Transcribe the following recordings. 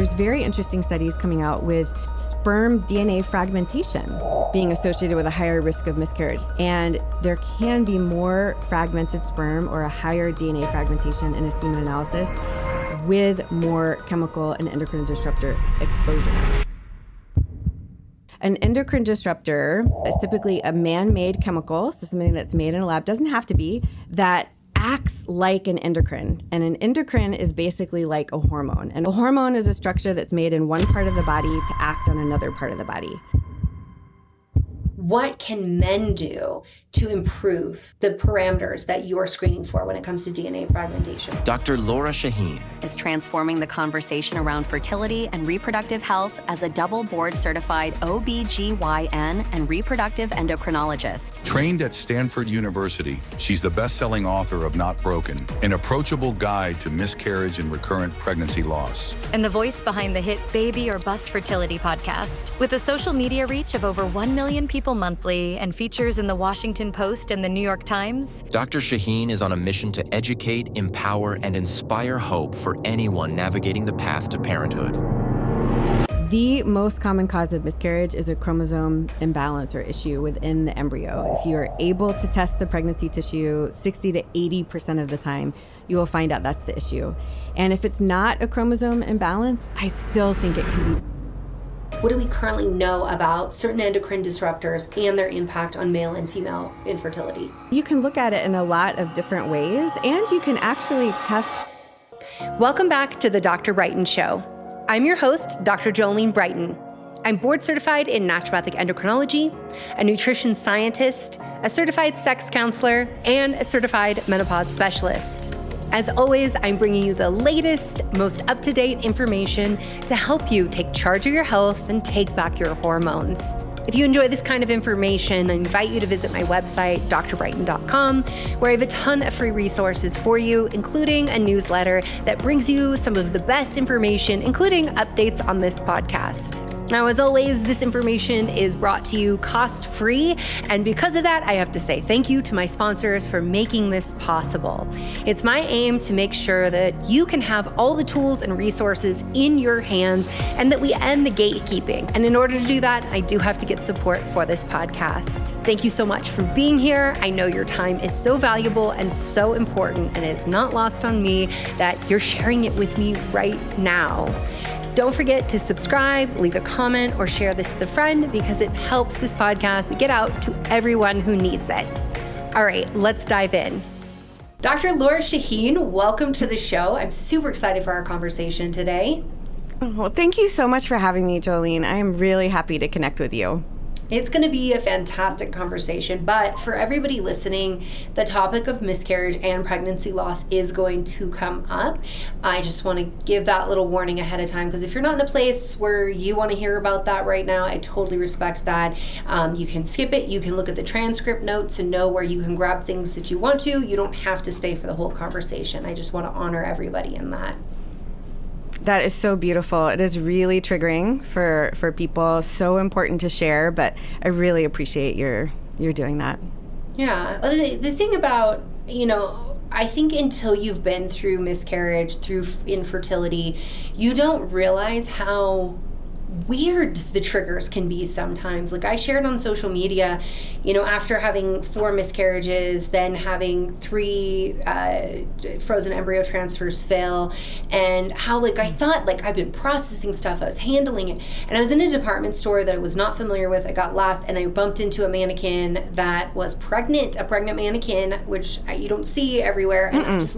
there's very interesting studies coming out with sperm DNA fragmentation being associated with a higher risk of miscarriage. And there can be more fragmented sperm or a higher DNA fragmentation in a semen analysis with more chemical and endocrine disruptor exposure. An endocrine disruptor is typically a man-made chemical, so something that's made in a lab, doesn't have to be, that acts like an endocrine. And an endocrine is basically like a hormone. And a hormone is a structure that's made in one part of the body to act on another part of the body. What can men do to improve the parameters that you're screening for when it comes to DNA fragmentation? Dr. Lora Shahine is transforming the conversation around fertility and reproductive health as a double board certified OBGYN and reproductive endocrinologist. Trained at Stanford University, she's the best-selling author of Not Broken, an approachable guide to miscarriage and recurrent pregnancy loss. And the voice behind the hit Baby or Bust Fertility podcast, with a social media reach of over 1 million people monthly and features in the Washington Post and the New York Times. Dr. Shahine is on a mission to educate, empower, and inspire hope for anyone navigating the path to parenthood. The most common cause of miscarriage is a chromosome imbalance or issue within the embryo. If you are able to test the pregnancy tissue 60 to 80% of the time, you will find out that's the issue. And if it's not a chromosome imbalance, I still think it can be. What do we currently know about certain endocrine disruptors and their impact on male and female infertility? You can look at it in a lot of different ways, and you can actually test. Welcome back to the Dr. Brighten Show. I'm your host, Dr. Jolene Brighten. I'm board certified in naturopathic endocrinology, a nutrition scientist, a certified sex counselor, and a certified menopause specialist. As always, I'm bringing you the latest, most up-to-date information to help you take charge of your health and take back your hormones. If you enjoy this kind of information, I invite you to visit my website, drbrighten.com, where I have a ton of free resources for you, including a newsletter that brings you some of the best information, including updates on this podcast. Now, as always, this information is brought to you cost-free, and because of that, I have to say thank you to my sponsors for making this possible. It's my aim to make sure that you can have all the tools and resources in your hands and that we end the gatekeeping. And in order to do that, I do have to get support for this podcast. Thank you so much for being here. I know your time is so valuable and so important, and it's not lost on me that you're sharing it with me right now. Don't forget to subscribe, leave a comment, or share this with a friend because it helps this podcast get out to everyone who needs it. All right, let's dive in. Dr. Lora Shahine, welcome to the show. I'm super excited for our conversation today. Well, thank you so much for having me, Jolene. I am really happy to connect with you. It's going to be a fantastic conversation, but for everybody listening, the topic of miscarriage and pregnancy loss is going to come up. I just want to give that little warning ahead of time, because if you're not in a place where you want to hear about that right now, I totally respect that. You can skip it. You can look at the transcript notes and know where you can grab things that you want to. You don't have to stay for the whole conversation. I just want to honor everybody in that. That is so beautiful. It is really triggering for people. So important to share, but I really appreciate you're doing that. Yeah. The thing about, I think until you've been through miscarriage, through infertility, you don't realize how weird the triggers can be sometimes. Like I shared on social media, after having 4 miscarriages, then having 3 frozen embryo transfers fail, and how I thought I've been processing stuff, I was handling it, and I was in a department store that I was not familiar with. I got lost and I bumped into a mannequin that was pregnant, a pregnant mannequin, which you don't see everywhere, and I just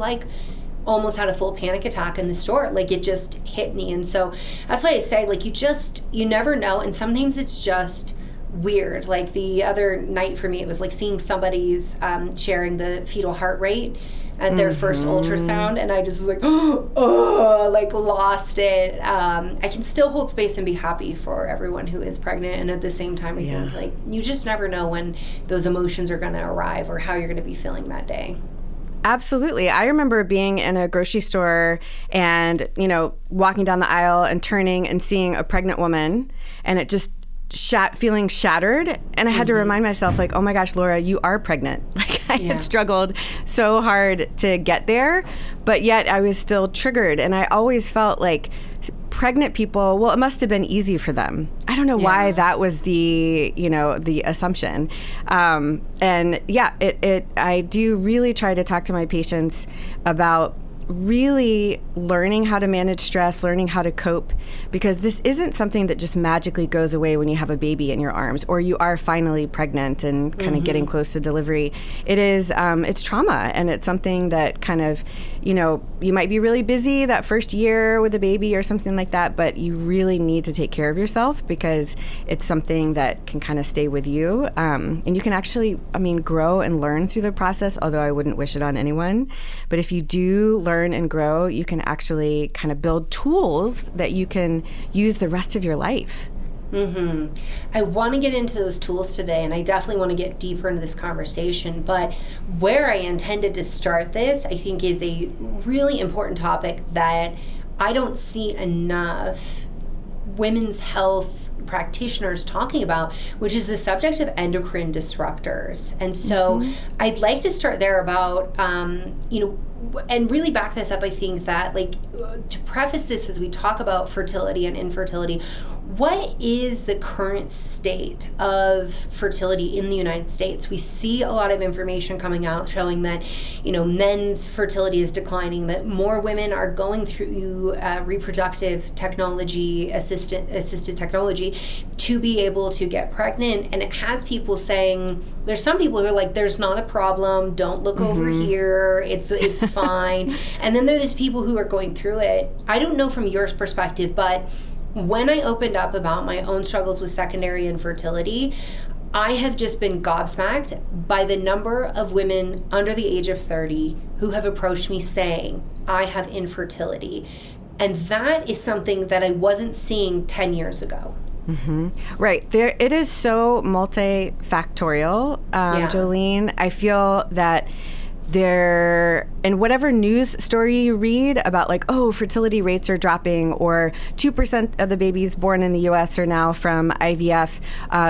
almost had a full panic attack in the store. It just hit me. And so that's why I say, you never know. And sometimes it's just weird. The other night for me, it was seeing somebody's sharing the fetal heart rate at their first ultrasound. And I just was lost it. I can still hold space and be happy for everyone who is pregnant. And at the same time, I think you just never know when those emotions are going to arrive or how you're going to be feeling that day. Absolutely. I remember being in a grocery store and, walking down the aisle and turning and seeing a pregnant woman, and it just feeling shattered. And I had to remind myself, oh my gosh, Lora, you are pregnant. I had struggled so hard to get there, but yet I was still triggered. And I always felt pregnant people, well, it must have been easy for them. I don't know why that was the assumption. I do really try to talk to my patients about really learning how to manage stress, learning how to cope, because this isn't something that just magically goes away when you have a baby in your arms or you are finally pregnant and kind of getting close to delivery. It is, it's trauma, and it's something that kind of, you might be really busy that first year with a baby or something like that, but you really need to take care of yourself because it's something that can kind of stay with you. And you can actually, grow and learn through the process, although I wouldn't wish it on anyone. But if you do learn and grow, you can actually kind of build tools that you can use the rest of your life. I want to get into those tools today, and I definitely want to get deeper into this conversation. But where I intended to start this, I think, is a really important topic that I don't see enough women's health practitioners talking about, which is the subject of endocrine disruptors. And so I'd like to start there about, and really back this up. I think that, to preface this as we talk about fertility and infertility, what is the current state of fertility in the United States? We see a lot of information coming out showing that, men's fertility is declining, that more women are going through reproductive technology, assisted technology, to be able to get pregnant. And it has people saying, there's some people who are like, there's not a problem, don't look over here, it's fine. And then there's people who are going through it. I don't know from your perspective, but when I opened up about my own struggles with secondary infertility, I have just been gobsmacked by the number of women under the age of 30 who have approached me saying, I have infertility. And that is something that I wasn't seeing 10 years ago. Right. It is so multifactorial, Jolene. I feel that in whatever news story you read about fertility rates are dropping, or 2% of the babies born in the U.S. are now from IVF,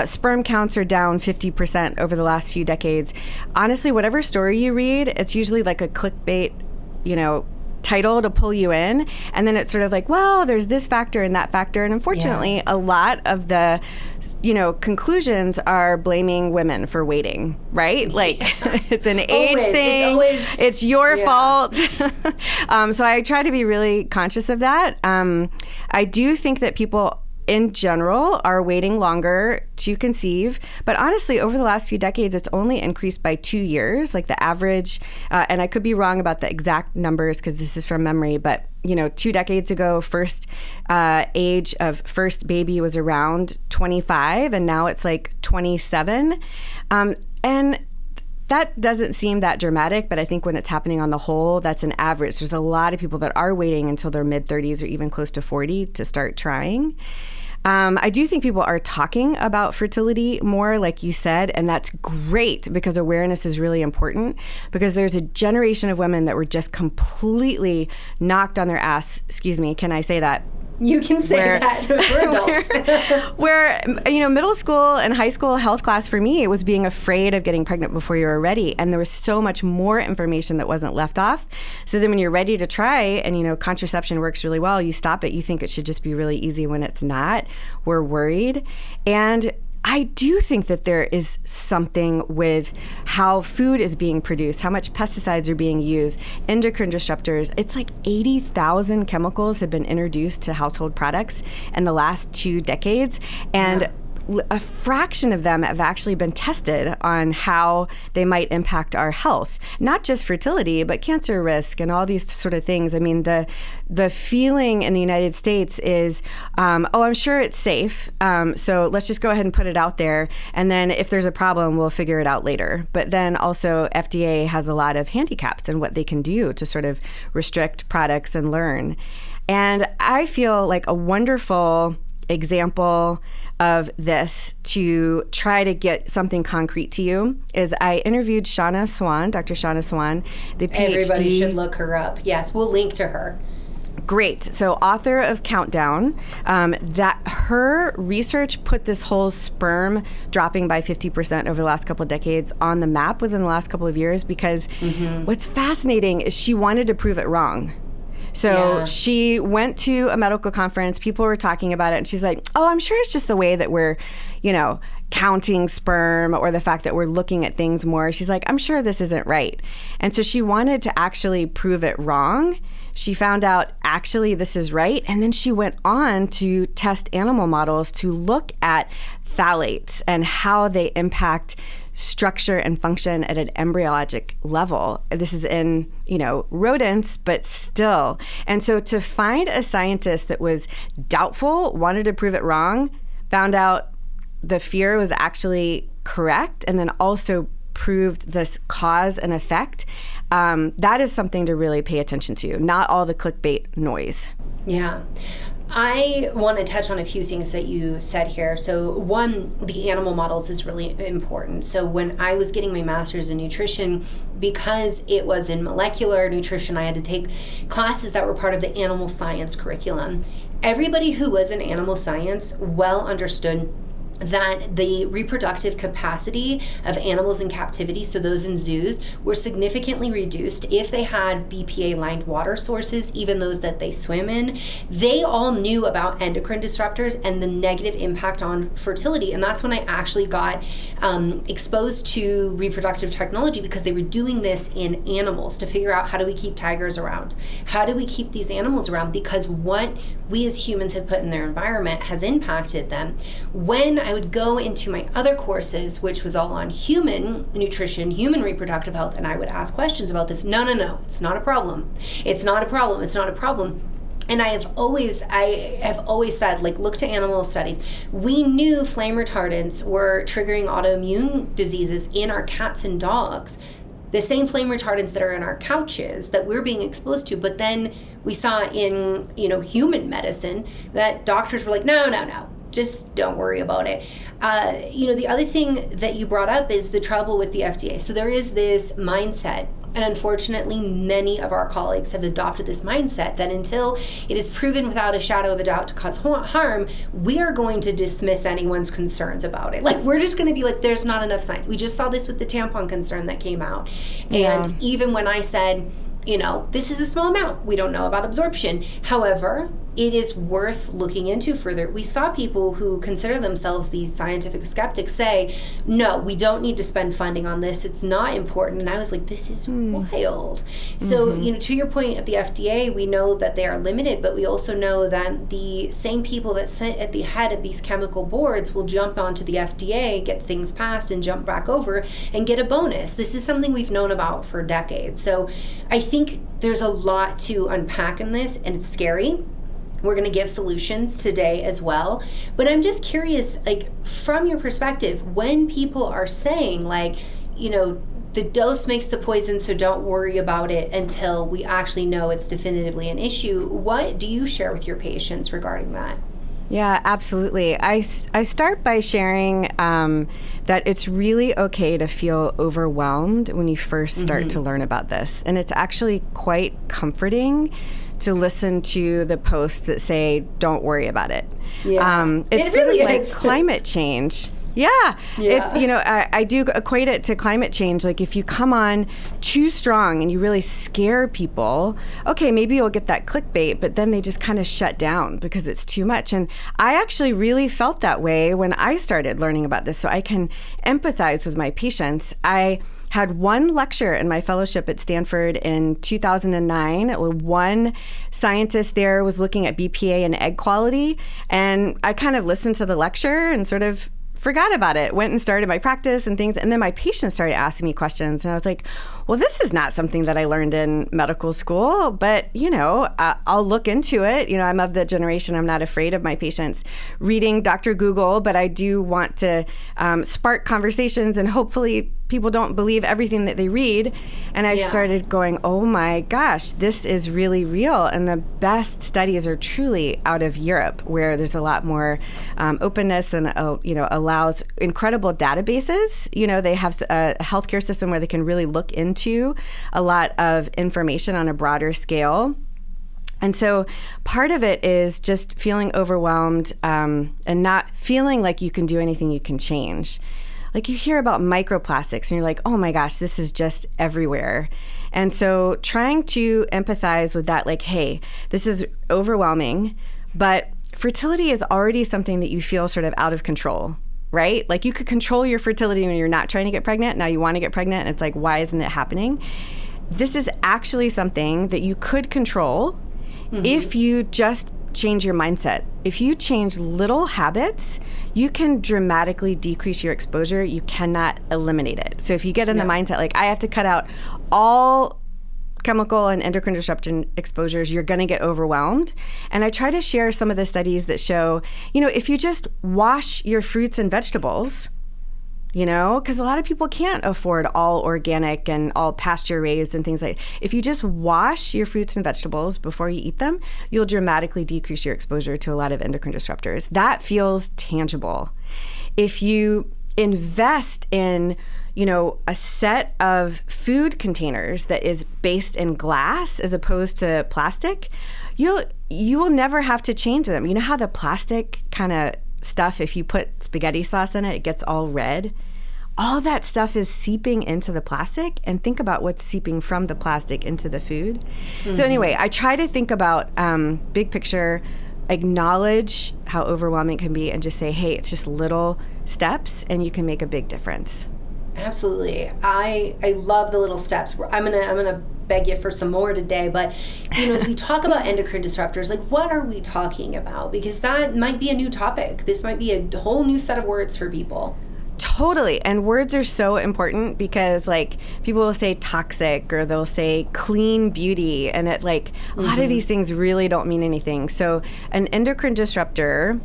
sperm counts are down 50% over the last few decades. Honestly, whatever story you read, it's usually like a clickbait, title to pull you in, and then it's sort of like, well, there's this factor and that factor, and unfortunately a lot of the conclusions are blaming women for waiting, right? It's an age thing, it's your fault. So I try to be really conscious of that. I do think that people in general are waiting longer to conceive, but honestly over the last few decades it's only increased by 2 years, the average, and I could be wrong about the exact numbers because this is from memory, but 2 decades ago first age of first baby was around 25, and now it's 27, and that doesn't seem that dramatic, but I think when it's happening on the whole, that's an average. There's a lot of people that are waiting until their mid-30s or even close to 40 to start trying. I do think people are talking about fertility more, like you said, and that's great because awareness is really important, because there's a generation of women that were just completely knocked on their ass. Excuse me, can I say that? You can say that. We're adults. where middle school and high school health class for me, it was being afraid of getting pregnant before you were ready. And there was so much more information that wasn't left off. So then when you're ready to try and, contraception works really well, you stop it. You think it should just be really easy when it's not. We're worried. And I do think that there is something with how food is being produced, how much pesticides are being used, endocrine disruptors. It's 80,000 chemicals have been introduced to household products in the last 2 decades. And a fraction of them have actually been tested on how they might impact our health, not just fertility, but cancer risk and all these sort of things. I mean, the feeling in the United States is, I'm sure it's safe, so let's just go ahead and put it out there, and then if there's a problem, we'll figure it out later. But then also FDA has a lot of handicaps in what they can do to sort of restrict products and learn. And I feel like a wonderful example of this to try to get something concrete to you is I interviewed Shauna Swan, Dr. Shauna Swan, the PhD. Everybody should look her up. Yes, we'll link to her. Great. So author of Countdown, that her research put this whole sperm dropping by 50% over the last couple of decades on the map within the last couple of years, because what's fascinating is she wanted to prove it wrong. So she went to a medical conference, people were talking about it, and she's like, oh, I'm sure it's just the way that we're, counting sperm or the fact that we're looking at things more. She's like, I'm sure this isn't right. And so she wanted to actually prove it wrong. She found out actually this is right. And then she went on to test animal models to look at phthalates and how they impact structure and function at an embryologic level. This is in, rodents, but still. And so to find a scientist that was doubtful, wanted to prove it wrong, found out the fear was actually correct, and then also proved this cause and effect, that is something to really pay attention to, not all the clickbait noise. Yeah. I want to touch on a few things that you said here. So one, the animal models is really important. So when I was getting my master's in nutrition, because it was in molecular nutrition, I had to take classes that were part of the animal science curriculum. Everybody who was in animal science well understood that the reproductive capacity of animals in captivity, so those in zoos, were significantly reduced if they had BPA-lined water sources, even those that they swim in. They all knew about endocrine disruptors and the negative impact on fertility, and that's when I actually got exposed to reproductive technology, because they were doing this in animals to figure out, how do we keep tigers around? How do we keep these animals around? Because what we as humans have put in their environment has impacted them. When I would go into my other courses, which was all on human nutrition, human reproductive health, and I would ask questions about this. No, it's not a problem. It's not a problem. It's not a problem. And I have always said, look to animal studies. We knew flame retardants were triggering autoimmune diseases in our cats and dogs. The same flame retardants that are in our couches that we're being exposed to, but then we saw in, human medicine that doctors were like, no, just don't worry about it. The other thing that you brought up is the trouble with the FDA. So there is this mindset, and unfortunately many of our colleagues have adopted this mindset that until it is proven without a shadow of a doubt to cause harm, we are going to dismiss anyone's concerns about it. We're just going to be like, there's not enough science. We just saw this with the tampon concern that came out. And even when I said, this is a small amount, we don't know about absorption. However, it is worth looking into further. We saw people who consider themselves these scientific skeptics say, no, we don't need to spend funding on this. It's not important. And I was like, this is wild. So, to your point at the FDA, we know that they are limited, but we also know that the same people that sit at the head of these chemical boards will jump onto the FDA, get things passed, and jump back over and get a bonus. This is something we've known about for decades. So I think there's a lot to unpack in this, and it's scary. We're going to give solutions today as well. But I'm just curious, from your perspective, when people are saying, the dose makes the poison, so don't worry about it until we actually know it's definitively an issue, what do you share with your patients regarding that? Yeah, absolutely. I start by sharing that it's really okay to feel overwhelmed when you first start to learn about this. And it's actually quite comforting to listen to the posts that say, don't worry about it. Yeah. It's sort of like climate change. Yeah. I do equate it to climate change. If you come on too strong and you really scare people, okay, maybe you'll get that clickbait, but then they just kind of shut down because it's too much. And I actually really felt that way when I started learning about this, so I can empathize with my patients. I had one lecture in my fellowship at Stanford in 2009. One scientist there was looking at BPA and egg quality, and I kind of listened to the lecture and sort of forgot about it, went and started my practice and things. And then my patients started asking me questions. And I was like, well, this is not something that I learned in medical school, but, I'll look into it. I'm of the generation, I'm not afraid of my patients reading Dr. Google, but I do want to spark conversations, and hopefully people don't believe everything that they read. And I started going, oh my gosh, this is really real. And the best studies are truly out of Europe, where there's a lot more openness and, allows incredible databases. They have a healthcare system where they can really look into a lot of information on a broader scale. And so part of it is just feeling overwhelmed and not feeling like you can do anything you can change. You hear about microplastics and you're like, oh my gosh, this is just everywhere. And so trying to empathize with that, like, hey, this is overwhelming, but fertility is already something that you feel sort of out of control, right? Like you could control your fertility when you're not trying to get pregnant. Now you want to get pregnant and it's like, why isn't it happening? This is actually something that you could control if you just change your mindset. If you change little habits, you can dramatically decrease your exposure. You cannot eliminate it. So if you get in the mindset, like I have to cut out all chemical and endocrine disruption exposures, you're going to get overwhelmed. And I try to share some of the studies that show, if you just wash your fruits and vegetables, because a lot of people can't afford all organic and all pasture raised and things like that. If you just wash your fruits and vegetables before you eat them, you'll dramatically decrease your exposure to a lot of endocrine disruptors. That feels tangible. If you invest in a set of food containers that is based in glass as opposed to plastic, you will never have to change them. You know how the plastic kind of stuff, if you put spaghetti sauce in it, it gets all red? All that stuff is seeping into the plastic, and think about what's seeping from the plastic into the food. So anyway, I try to think about big picture, acknowledge how overwhelming it can be, and just say, hey, it's just little steps and you can make a big difference. Absolutely. I love the little steps. I'm gonna beg you for some more today, but as we talk about endocrine disruptors, like what are we talking about? Because that might be a new topic. This might be a whole new set of words for people. Totally. And words are so important because like people will say toxic or they'll say clean beauty, and it like a lot of these things really don't mean anything. So an endocrine disruptor,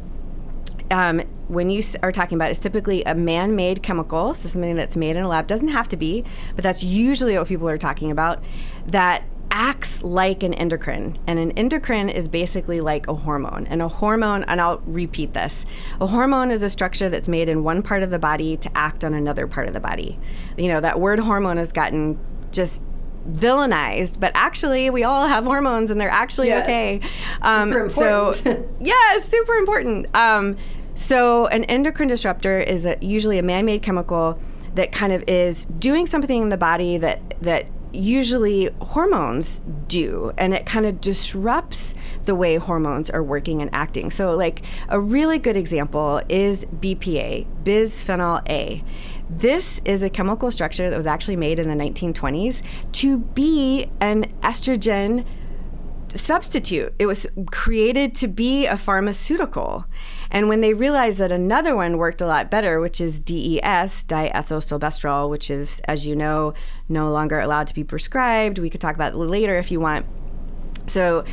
when you are talking about, is typically a man-made chemical, so something that's made in a lab. Doesn't have to be, but that's usually what people are talking about, that acts like an endocrine. And an endocrine is basically like a hormone. And a hormone, and I'll repeat this, a hormone is a structure that's made in one part of the body to act on another part of the body. That word hormone has gotten just villainized, but actually we all have hormones and they're actually okay. Super important. Yes, super important. So an endocrine disruptor is usually a man-made chemical that kind of is doing something in the body that usually hormones do, and it kind of disrupts the way hormones are working and acting. So like a really good example is BPA, bisphenol A. This is a chemical structure that was actually made in the 1920s to be an estrogen substitute. It was created to be a pharmaceutical. And when they realized that another one worked a lot better, which is DES, diethylstilbestrol, which is, as you know, no longer allowed to be prescribed. We could talk about it later if you want. So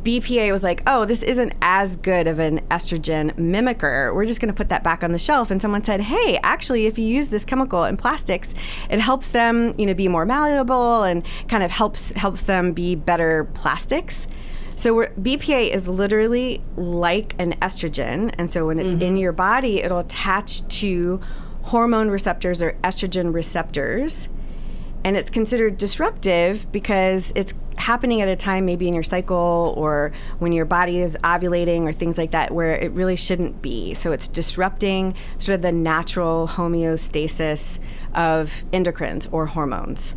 BPA was like, oh, this isn't as good of an estrogen mimicker. We're just going to put that back on the shelf. And someone said, hey, actually, if you use this chemical in plastics, it helps them, be more malleable and kind of helps them be better plastics. So BPA is literally like an estrogen. And so when it's in your body, it'll attach to hormone receptors or estrogen receptors. And it's considered disruptive because it's happening at a time maybe in your cycle or when your body is ovulating or things like that where it really shouldn't be. So it's disrupting sort of the natural homeostasis of endocrines or hormones.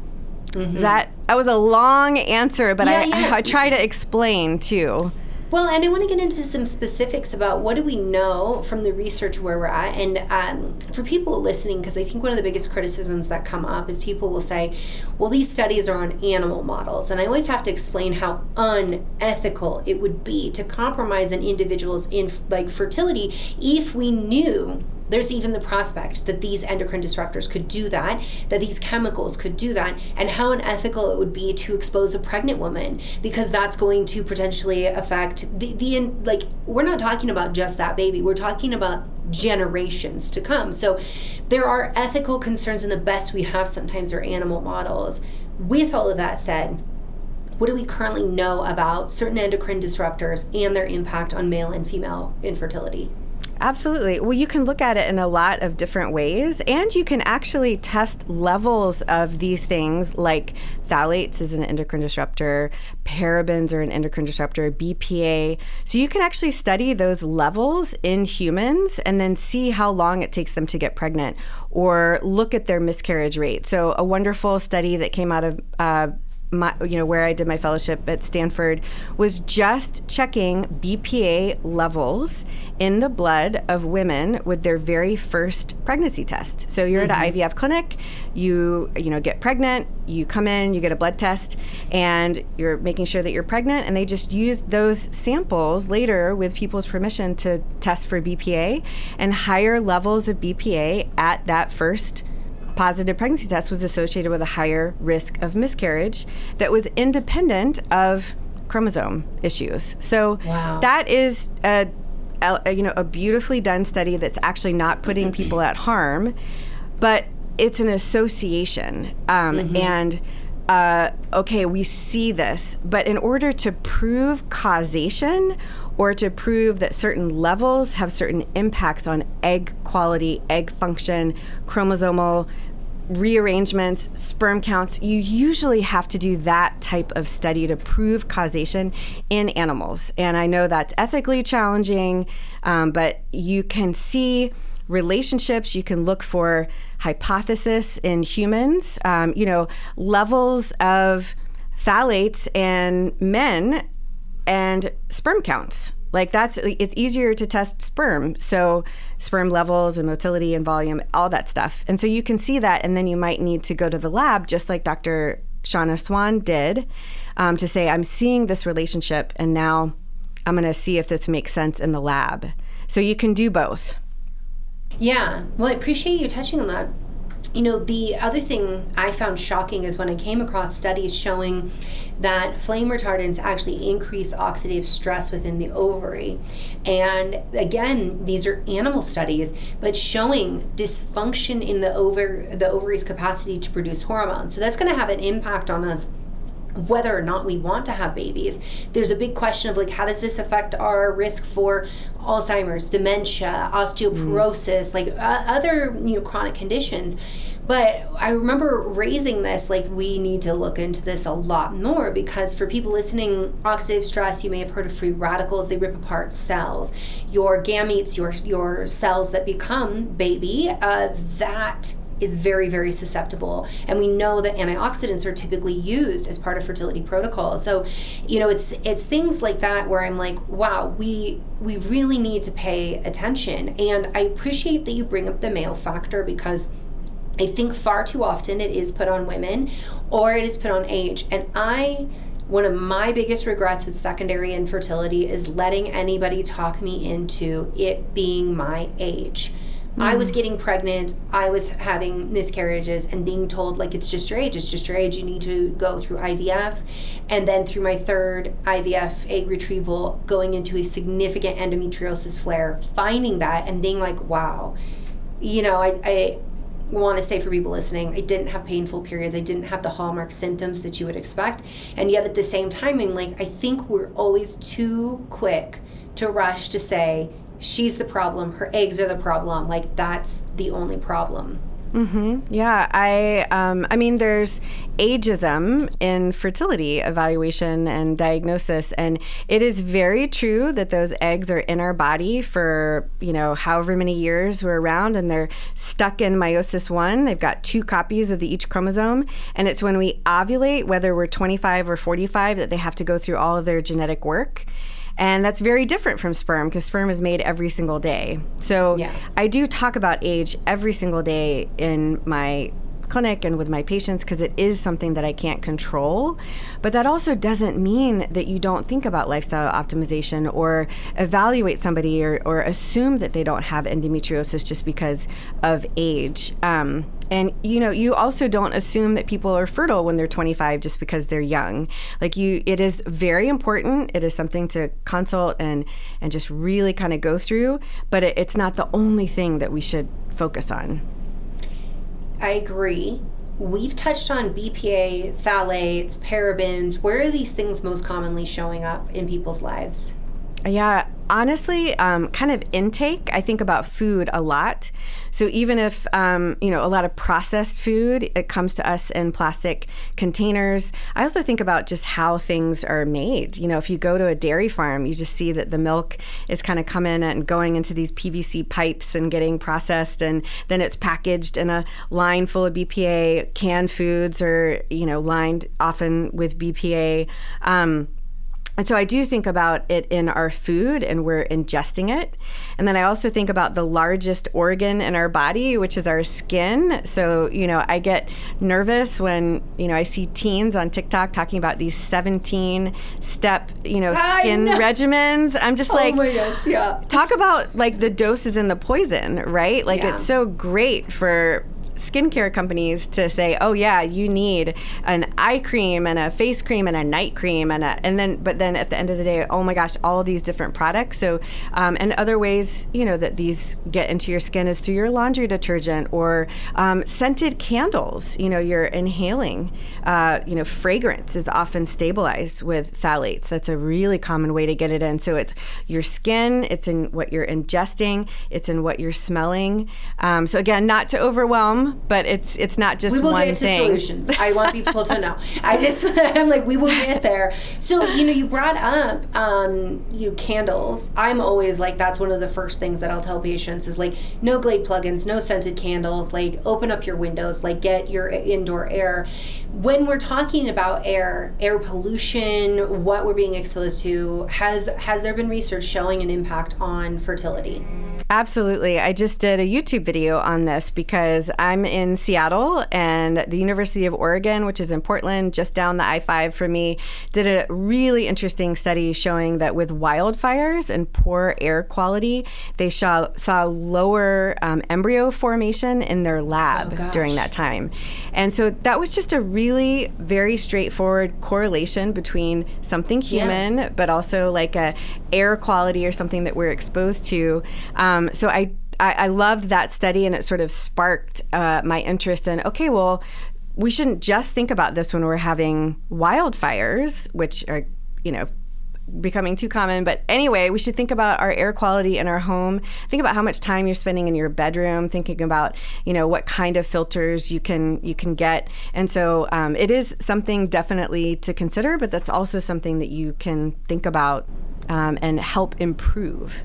That was a long answer, but I try to explain too. Well, and I want to get into some specifics about what do we know from the research where we're at. And for people listening, because I think one of the biggest criticisms that come up is people will say, well, these studies are on animal models. And I always have to explain how unethical it would be to compromise an individual's fertility if we knew there's even the prospect that these endocrine disruptors could do that these chemicals could do that, and how unethical it would be to expose a pregnant woman, because that's going to potentially affect we're not talking about just that baby, we're talking about generations to come. So there are ethical concerns, and the best we have sometimes are animal models. With all of that said, what do we currently know about certain endocrine disruptors and their impact on male and female infertility? Absolutely. Well, you can look at it in a lot of different ways, and you can actually test levels of these things, like phthalates is an endocrine disruptor, parabens are an endocrine disruptor, BPA. So you can actually study those levels in humans and then see how long it takes them to get pregnant, or look at their miscarriage rate. So a wonderful study that came out of where I did my fellowship at Stanford was just checking BPA levels in the blood of women with their very first pregnancy test. So you're at an IVF clinic, you get pregnant, you come in, you get a blood test, and you're making sure that you're pregnant, and they just use those samples later with people's permission to test for BPA, and higher levels of BPA at that first positive pregnancy test was associated with a higher risk of miscarriage that was independent of chromosome issues. So that is a beautifully done study that's actually not putting people at harm, but it's an association. And we see this, but in order to prove causation or to prove that certain levels have certain impacts on egg quality, egg function, chromosomal rearrangements, sperm counts, you usually have to do that type of study to prove causation in animals. And I know that's ethically challenging, but you can see relationships, you can look for hypothesis in humans, levels of phthalates in men and sperm counts. Like it's easier to test sperm. So sperm levels and motility and volume, all that stuff. And so you can see that, and then you might need to go to the lab, just like Dr. Shauna Swan did, to say, I'm seeing this relationship, and now I'm going to see if this makes sense in the lab. So you can do both. Yeah. Well, I appreciate you touching on that. The other thing I found shocking is when I came across studies showing that flame retardants actually increase oxidative stress within the ovary. And again, these are animal studies, but showing dysfunction in the ovary's capacity to produce hormones. So that's going to have an impact on us whether or not we want to have babies. There's a big question of how does this affect our risk for Alzheimer's, dementia, osteoporosis, other chronic conditions. But I remember raising this, we need to look into this a lot more, because for people listening, oxidative stress, you may have heard of free radicals. They rip apart cells. Your gametes, your cells that become baby, that is very, very susceptible. And we know that antioxidants are typically used as part of fertility protocols. So, it's things like that where I'm like, wow, we really need to pay attention. And I appreciate that you bring up the male factor, because I think far too often it is put on women or it is put on age. And one of my biggest regrets with secondary infertility is letting anybody talk me into it being my age. I was getting pregnant, I was having miscarriages, and being told it's just your age, you need to go through IVF. And then through my third IVF egg retrieval, going into a significant endometriosis flare, finding that and being like, wow, I want to say for people listening, I didn't have painful periods, I didn't have the hallmark symptoms that you would expect. And yet at the same time, I think we're always too quick to rush to say, she's the problem, her eggs are the problem, that's the only problem. Yeah, I mean, there's ageism in fertility evaluation and diagnosis, and it is very true that those eggs are in our body for, however many years we're around, and they're stuck in meiosis 1. They've got 2 copies of each chromosome, and it's when we ovulate, whether we're 25 or 45, that they have to go through all of their genetic work. And that's very different from sperm, because sperm is made every single day. So I do talk about age every single day in my clinic and with my patients, because it is something that I can't control. But that also doesn't mean that you don't think about lifestyle optimization or evaluate somebody or assume that they don't have endometriosis just because of age. And you also don't assume that people are fertile when they're 25 just because they're young. It is very important. It is something to consult and just really kind of go through, but it's not the only thing that we should focus on. I agree. We've touched on BPA, phthalates, parabens. Where are these things most commonly showing up in people's lives? Yeah, honestly, kind of intake. I think about food a lot. So even if, a lot of processed food, it comes to us in plastic containers. I also think about just how things are made. If you go to a dairy farm, you just see that the milk is kind of coming and going into these PVC pipes and getting processed, and then it's packaged in a line full of BPA. Canned foods are, lined often with BPA. And so I do think about it in our food, and we're ingesting it. And then I also think about the largest organ in our body, which is our skin. So, I get nervous when, I see teens on TikTok talking about these 17-step, skin regimens. I'm just like, oh my gosh, yeah. Talk about like the doses and the poison, right? Like it's so great for skincare companies to say, oh yeah, you need an eye cream and a face cream and a night cream but then at the end of the day, oh my gosh, all of these different products. So and other ways that these get into your skin is through your laundry detergent or scented candles. You're inhaling. Fragrance is often stabilized with phthalates. That's a really common way to get it in. So it's your skin, it's in what you're ingesting, it's in what you're smelling. So again, not to overwhelm, but it's not just one thing. We will get to solutions. I want people to know. I'm like, we will get there. So, you brought up, candles. I'm always like, that's one of the first things that I'll tell patients is like, no Glade plugins, no scented candles, like open up your windows, like get your indoor air. When we're talking about air pollution, what we're being exposed to, has there been research showing an impact on fertility? Absolutely. I just did a YouTube video on this because I'm in Seattle, and the University of Oregon, which is in Portland, just down the I-5 from me, did a really interesting study showing that with wildfires and poor air quality, they saw lower embryo formation in their lab during that time. And so that was just a really very straightforward correlation between something human, but also like a air quality or something that we're exposed to. So I loved that study, and it sort of sparked my interest in, okay, well, we shouldn't just think about this when we're having wildfires, which are, becoming too common. But anyway, we should think about our air quality in our home. Think about how much time you're spending in your bedroom, thinking about, what kind of filters you can get. And so it is something definitely to consider, but that's also something that you can think about and help improve.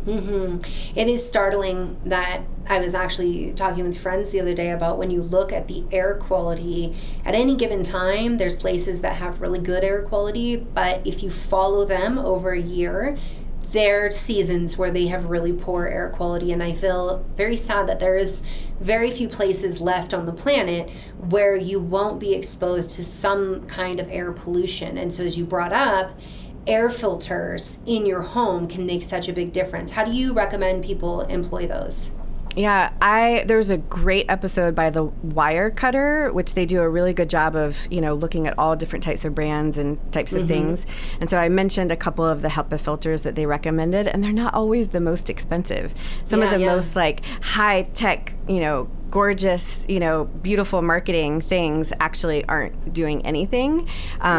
Mm-hmm. It is startling that I was actually talking with friends the other day about when you look at the air quality at any given time, there's places that have really good air quality, but if you follow them over a year, there are seasons where they have really poor air quality, and I feel very sad that there is very few places left on the planet where you won't be exposed to some kind of air pollution. And so as you brought up, air filters in your home can make such a big difference. How do you recommend people employ those? Yeah, there's a great episode by the Wirecutter, which they do a really good job of, looking at all different types of brands and types of things. And so I mentioned a couple of the HEPA filters that they recommended, and they're not always the most expensive. Some of the most like high tech, gorgeous, beautiful marketing things actually aren't doing anything.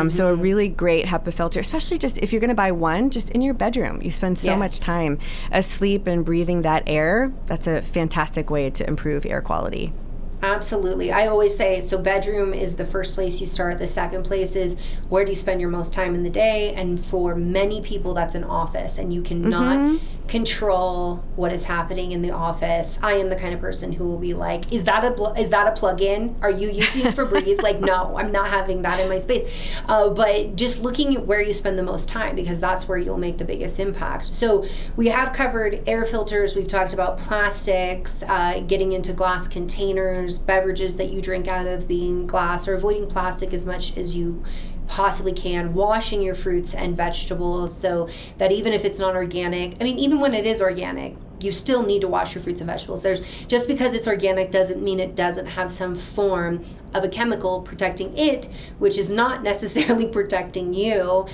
So a really great HEPA filter, especially just if you're going to buy one, just in your bedroom. You spend so much time asleep and breathing that air. That's a fantastic way to improve air quality. Absolutely. I always say, so bedroom is the first place you start. The second place is where do you spend your most time in the day? And for many people, that's an office, and you cannot control what is happening in the office. I am the kind of person who will be like, is that a plug-in? Are you using Febreze? Like, no, I'm not having that in my space. But just looking at where you spend the most time, because that's where you'll make the biggest impact. So we have covered air filters. We've talked about plastics, getting into glass containers, beverages that you drink out of being glass, or avoiding plastic as much as you possibly can, washing your fruits and vegetables so that even if it's not organic, even when it is organic, you still need to wash your fruits and vegetables. Just because it's organic doesn't mean it doesn't have some form of a chemical protecting it, which is not necessarily protecting you.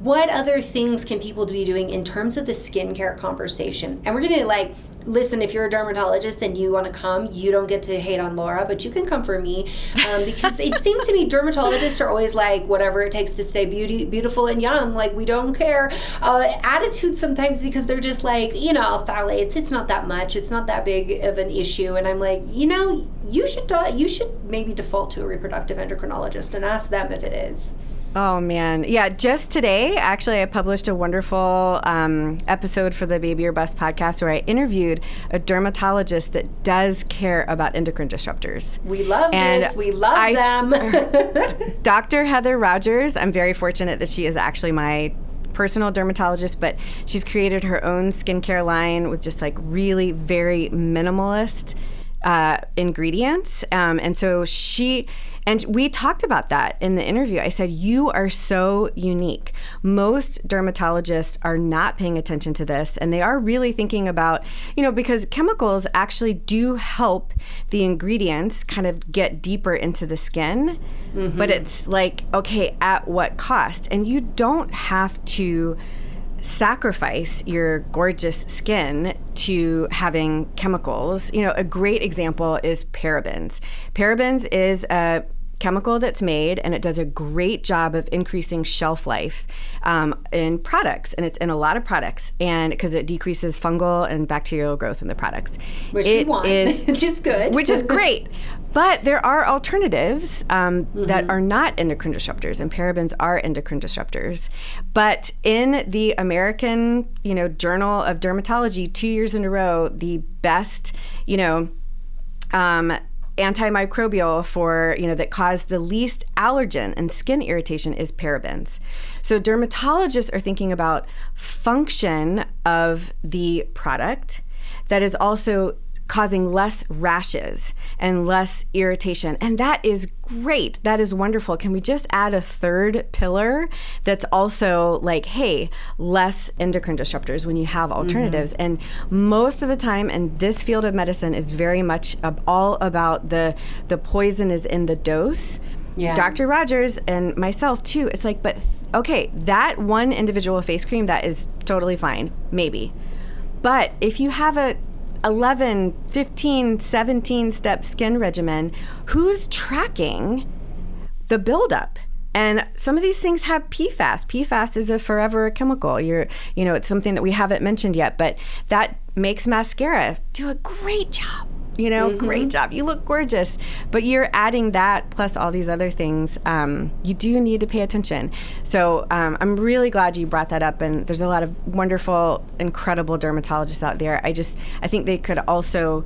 what other things can people be doing in terms of the skincare conversation? And we're going to listen, if you're a dermatologist and you want to come, you don't get to hate on Lora, but you can come for me, because it seems to me dermatologists are always like, whatever it takes to stay beautiful and young, we don't care. Attitude sometimes, because they're just phthalates, it's not that much, it's not that big of an issue. And I'm like, you should maybe default to a reproductive endocrinologist and ask them if it is. Oh, man. Yeah, just today, actually, I published a wonderful episode for the Baby or Bust podcast where I interviewed a dermatologist that does care about endocrine disruptors. We love this. We love them. Dr. Heather Rogers, I'm very fortunate that she is actually my personal dermatologist, but she's created her own skincare line with just really very minimalist ingredients. And we talked about that in the interview. I said, you are so unique. Most dermatologists are not paying attention to this, and they are really thinking about, because chemicals actually do help the ingredients kind of get deeper into the skin, but it's okay, at what cost? And you don't have to sacrifice your gorgeous skin to having chemicals. A great example is parabens. Parabens is a chemical that's made, and it does a great job of increasing shelf life in products, and it's in a lot of products, and because it decreases fungal and bacterial growth in the products, which we want, which is good, which is great. But there are alternatives that are not endocrine disruptors, and parabens are endocrine disruptors. But in the American, Journal of Dermatology, 2 years in a row, the best, antimicrobial for, that cause the least allergen and skin irritation is parabens. So dermatologists are thinking about function of the product that is also causing less rashes and less irritation. And that is great. That is wonderful. Can we just add a third pillar that's also hey, less endocrine disruptors when you have alternatives? And most of the time, and this field of medicine is very much all about the poison is in the dose. Yeah. Dr. Rogers and myself too, it's okay, that one individual face cream, that is totally fine, maybe. But if you have a 11, 15, 17 step skin regimen, who's tracking the buildup? And some of these things have PFAS. PFAS is a forever chemical. It's something that we haven't mentioned yet, but that makes mascara do a great job. Great job. You look gorgeous. But you're adding that plus all these other things. You do need to pay attention. So I'm really glad you brought that up. And there's a lot of wonderful, incredible dermatologists out there. I think they could also,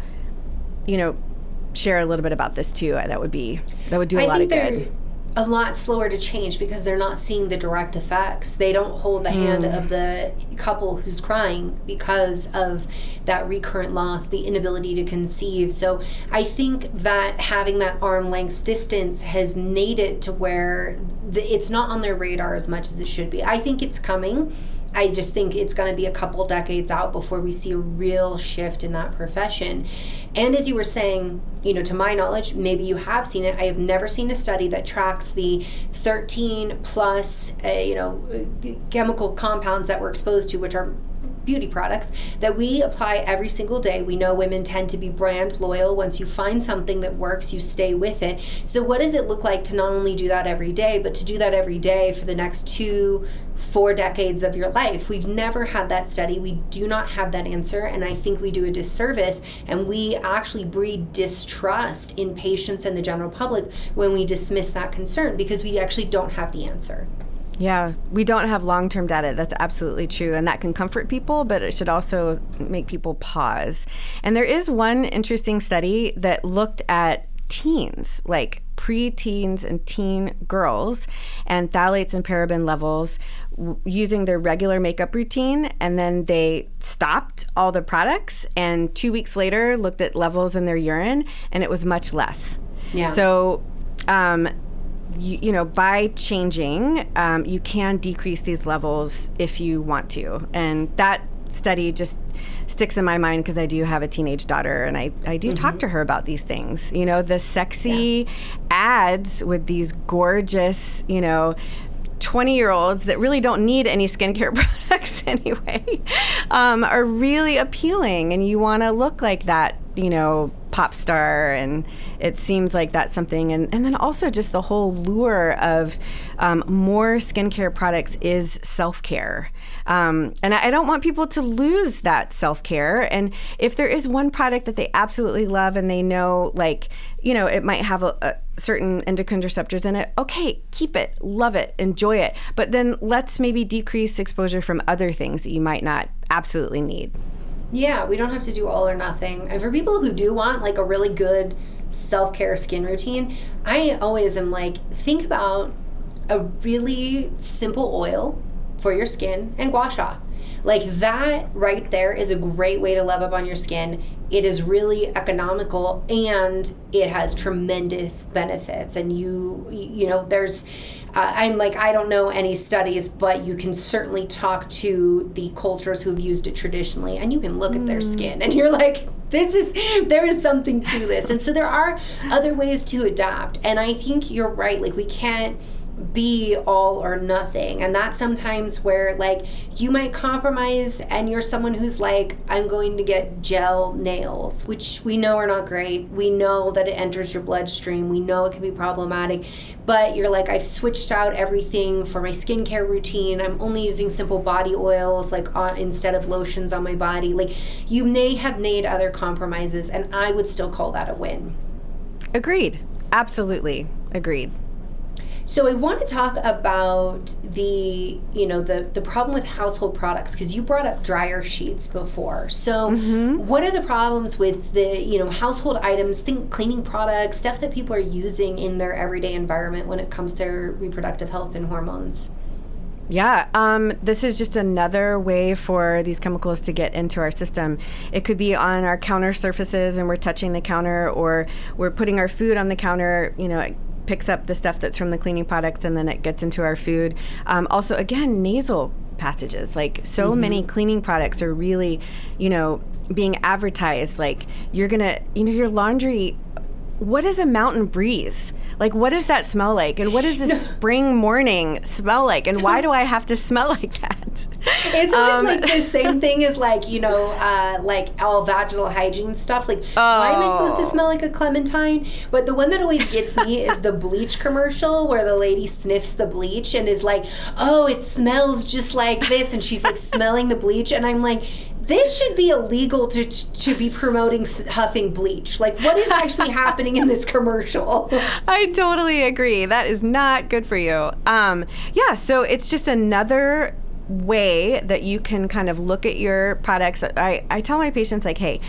share a little bit about this too. That would do a lot of good. A lot slower to change because they're not seeing the direct effects. They don't hold the hand of the couple who's crying because of that recurrent loss, the inability to conceive. So I think that having that arm length distance has made it to where it's not on their radar as much as it should be. I think it's coming. I just think it's going to be a couple decades out before we see a real shift in that profession. And as you were saying, to my knowledge, maybe you have seen it. I have never seen a study that tracks the 13 plus, chemical compounds that we're exposed to, which are beauty products that we apply every single day. We know women tend to be brand loyal. Once you find something that works, you stay with it. So what does it look like to not only do that every day, but to do that every day for the next 2-4 decades of your life? We've never had that study. We do not have that answer. And I think we do a disservice, and we actually breed distrust in patients and the general public when we dismiss that concern because we actually don't have the answer. Yeah, we don't have long-term data. That's absolutely true. And that can comfort people, but it should also make people pause. And there is one interesting study that looked at teens, pre-teens and teen girls, and phthalates and paraben levels using their regular makeup routine. And then they stopped all the products, and 2 weeks later looked at levels in their urine, and it was much less. Yeah. So, by changing, you can decrease these levels if you want to. And that study just sticks in my mind because I do have a teenage daughter, and I do talk to her about these things. The sexy ads with these gorgeous, 20-year-olds that really don't need any skincare products anyway, are really appealing, and you want to look like that, pop star, and it seems like that's something. And then also just the whole lure of more skincare products is self-care. And I don't want people to lose that self-care. And if there is one product that they absolutely love and they know, it might have a certain endocrine disruptors in it, okay, keep it, love it, enjoy it. But then let's maybe decrease exposure from other things that you might not absolutely need. Yeah, we don't have to do all or nothing. And for people who do want a really good self-care skin routine, I always am think about a really simple oil for your skin and gua sha. That right there is a great way to level up on your skin. It is really economical and it has tremendous benefits. And there's, I don't know any studies, but you can certainly talk to the cultures who've used it traditionally, and you can look at their skin and you're like, there is something to this. And so there are other ways to adapt. And I think you're right. We can't be all or nothing, and that's sometimes where you might compromise and you're someone who's I'm going to get gel nails, which we know are not great. We know that it enters your bloodstream. We know it can be problematic, but you're I've switched out everything for my skincare routine. I'm only using simple body oils instead of lotions on my body. You may have made other compromises, and I would still call that a win. Agreed. Absolutely agreed. So I want to talk about the problem with household products, because you brought up dryer sheets before. So what are the problems with the, household items, cleaning products, stuff that people are using in their everyday environment when it comes to their reproductive health and hormones? Yeah, this is just another way for these chemicals to get into our system. It could be on our counter surfaces and we're touching the counter, or we're putting our food on the counter, it picks up the stuff that's from the cleaning products and then it gets into our food. Also, again, nasal passages. Many cleaning products are really, being advertised. You're gonna, your laundry. What is a mountain breeze? What does that smell like? And what does a spring morning smell like? And why do I have to smell like that? It's always the same thing as all vaginal hygiene stuff. Why am I supposed to smell like a clementine? But the one that always gets me is the bleach commercial where the lady sniffs the bleach and is oh, it smells just like this. And she's smelling the bleach. And I'm this should be illegal to be promoting huffing bleach. What is actually happening in this commercial? I totally agree. That is not good for you. So it's just another way that you can kind of look at your products. I tell my patients, hey,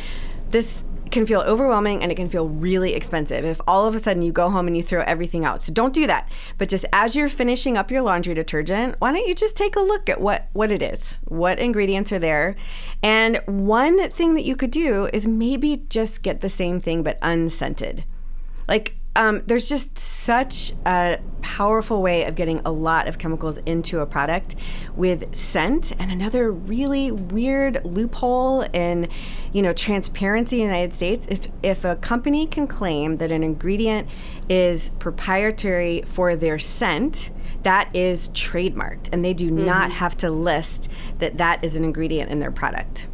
this can feel overwhelming and it can feel really expensive if all of a sudden you go home and you throw everything out. So don't do that. But just as you're finishing up your laundry detergent, why don't you just take a look at what it is, what ingredients are there. And one thing that you could do is maybe just get the same thing but unscented. There's just such a powerful way of getting a lot of chemicals into a product with scent. And another really weird loophole in, transparency in the United States, if a company can claim that an ingredient is proprietary for their scent, that is trademarked, and they do not have to list that is an ingredient in their product.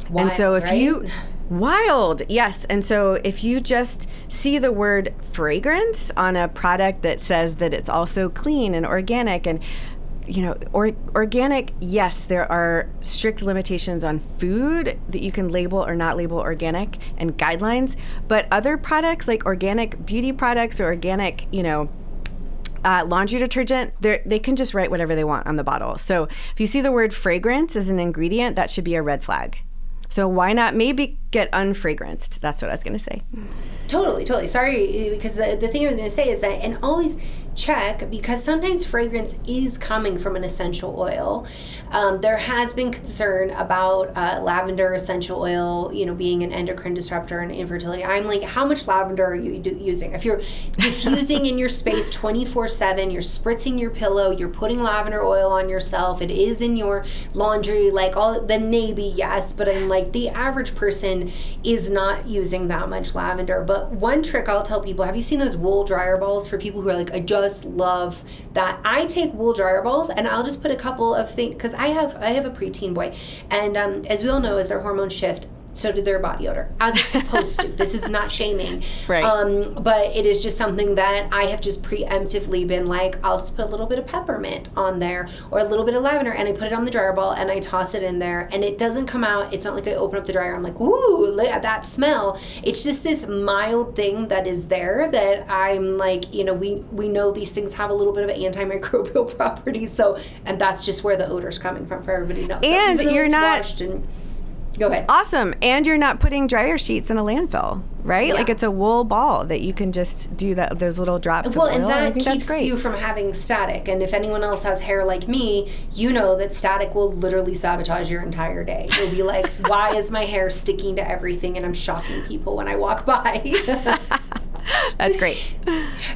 Wild, and so if right? you Wild, yes. And so if you just see the word fragrance on a product that says that it's also clean and organic and, organic, yes, there are strict limitations on food that you can label or not label organic and guidelines. But other products like organic beauty products or organic, laundry detergent, they can just write whatever they want on the bottle. So if you see the word fragrance as an ingredient, that should be a red flag. So why not maybe get unfragranced? That's what I was going to say. Totally. Sorry, because the thing I was going to say is that, and always check, because sometimes fragrance is coming from an essential oil. There has been concern about lavender essential oil, being an endocrine disruptor and infertility. I'm how much lavender are you using? If you're diffusing in your space 24/7, you're spritzing your pillow, you're putting lavender oil on yourself, it is in your laundry, then maybe yes, but I'm the average person is not using that much lavender. But one trick I'll tell people, have you seen those wool dryer balls for people who are I just just love that. I take wool dryer balls and I'll just put a couple of things, because I have a preteen boy, and as we all know, as their hormones shift, so do their body odor, as it's supposed to. This is not shaming. Right. But it is just something that I have just preemptively been like, I'll just put a little bit of peppermint on there or a little bit of lavender, and I put it on the dryer ball and I toss it in there, and it doesn't come out. It's not like I open up the dryer, I'm like, ooh, look at that smell. It's just this mild thing that is there that I'm like, you know, we know these things have a little bit of antimicrobial properties. So, and that's just where the odor's coming from, for everybody to know. And so you're not... Go ahead. Awesome. And you're not putting dryer sheets in a landfill, right? Yeah. Like it's a wool ball that you can just do those little drops of oil. And that I think that's keeps great. you from having static. And if anyone else has hair like me, you know that static will literally sabotage your entire day. You'll be like, why is my hair sticking to everything? And I'm shocking people when I walk by. That's great.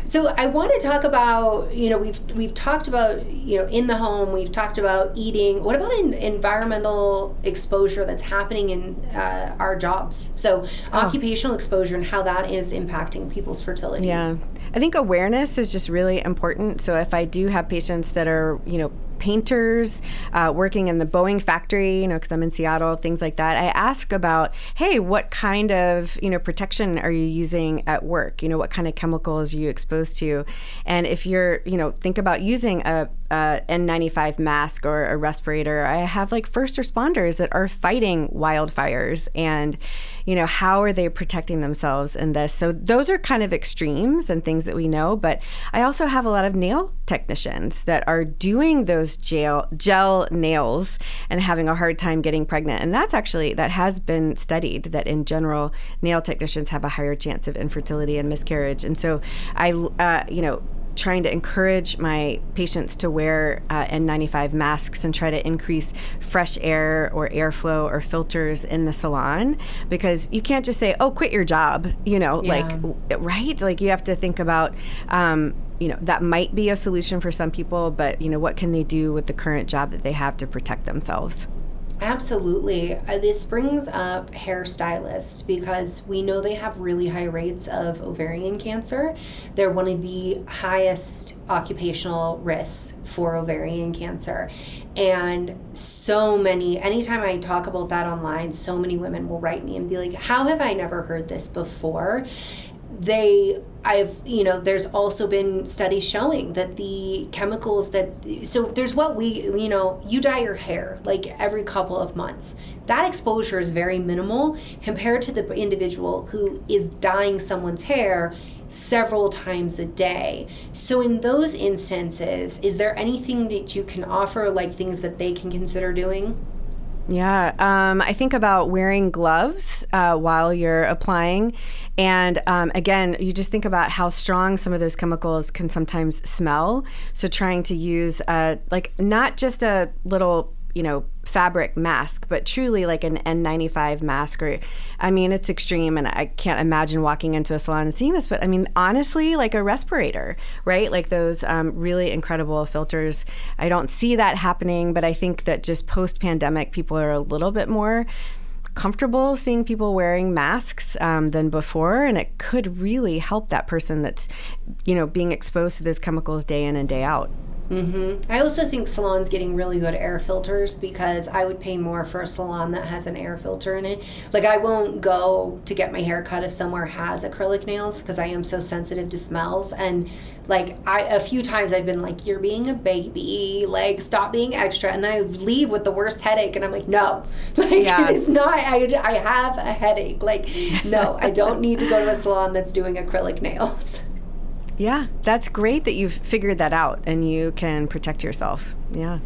So I want to talk about, you know, we've talked about, you know, in the home, we've talked about eating. What about environmental exposure that's happening in our jobs? So occupational exposure and how that is impacting people's fertility. Yeah. I think awareness is just really important. So if I do have patients that are, you know, painters, working in the Boeing factory, you know, because I'm in Seattle, things like that. I ask about, hey, what kind of, you know, protection are you using at work? You know, what kind of chemicals are you exposed to? And if you're, you know, think about using a N95 mask or a respirator. I have like first responders that are fighting wildfires, and, you know, how are they protecting themselves in this? So those are kind of extremes and things that we know. But I also have a lot of nail technicians that are doing those gel nails and having a hard time getting pregnant. And that has been studied that in general, nail technicians have a higher chance of infertility and miscarriage. And so trying to encourage my patients to wear N95 masks and try to increase fresh air or airflow or filters in the salon, because you can't just say, oh, quit your job, you know, like, right? Like you have to think about, you know, that might be a solution for some people, but, you know, what can they do with the current job that they have to protect themselves? Absolutely. This brings up hairstylists, because we know they have really high rates of ovarian cancer. They're one of the highest occupational risks for ovarian cancer. And so many, anytime I talk about that online, so many women will write me and be like, how have I never heard this before? There's also been studies showing that the chemicals there's what you dye your hair like every couple of months. That exposure is very minimal compared to the individual who is dyeing someone's hair several times a day. So in those instances, is there anything that you can offer, like things that they can consider doing? Yeah, I think about wearing gloves while you're applying. And again, you just think about how strong some of those chemicals can sometimes smell. So trying to use not just a little, you know, fabric mask, but truly like an N95 mask. Or, I mean, it's extreme, and I can't imagine walking into a salon and seeing this, but I mean, honestly, like a respirator, right? Like those really incredible filters. I don't see that happening, but I think that just post-pandemic, people are a little bit more comfortable seeing people wearing masks than before, and it could really help that person that's, you know, being exposed to those chemicals day in and day out. Mm-hmm. I also think salons getting really good air filters, because I would pay more for a salon that has an air filter in it. Like, I won't go to get my hair cut if somewhere has acrylic nails, because I am so sensitive to smells. And like, a few times I've been like, you're being a baby, like, stop being extra. And then I leave with the worst headache, and I'm like, no, like, It is not, I have a headache. Like, no, I don't need to go to a salon that's doing acrylic nails. Yeah, that's great that you've figured that out and you can protect yourself. Yeah.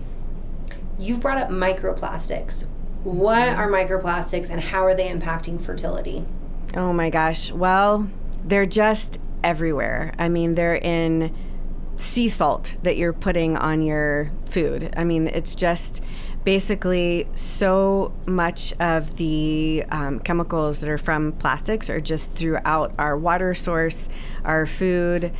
You've brought up microplastics. What are microplastics and how are they impacting fertility? Oh my gosh. Well, they're just everywhere. I mean, they're in sea salt that you're putting on your food. I mean, it's just basically so much of the chemicals that are from plastics are just throughout our water source, our food,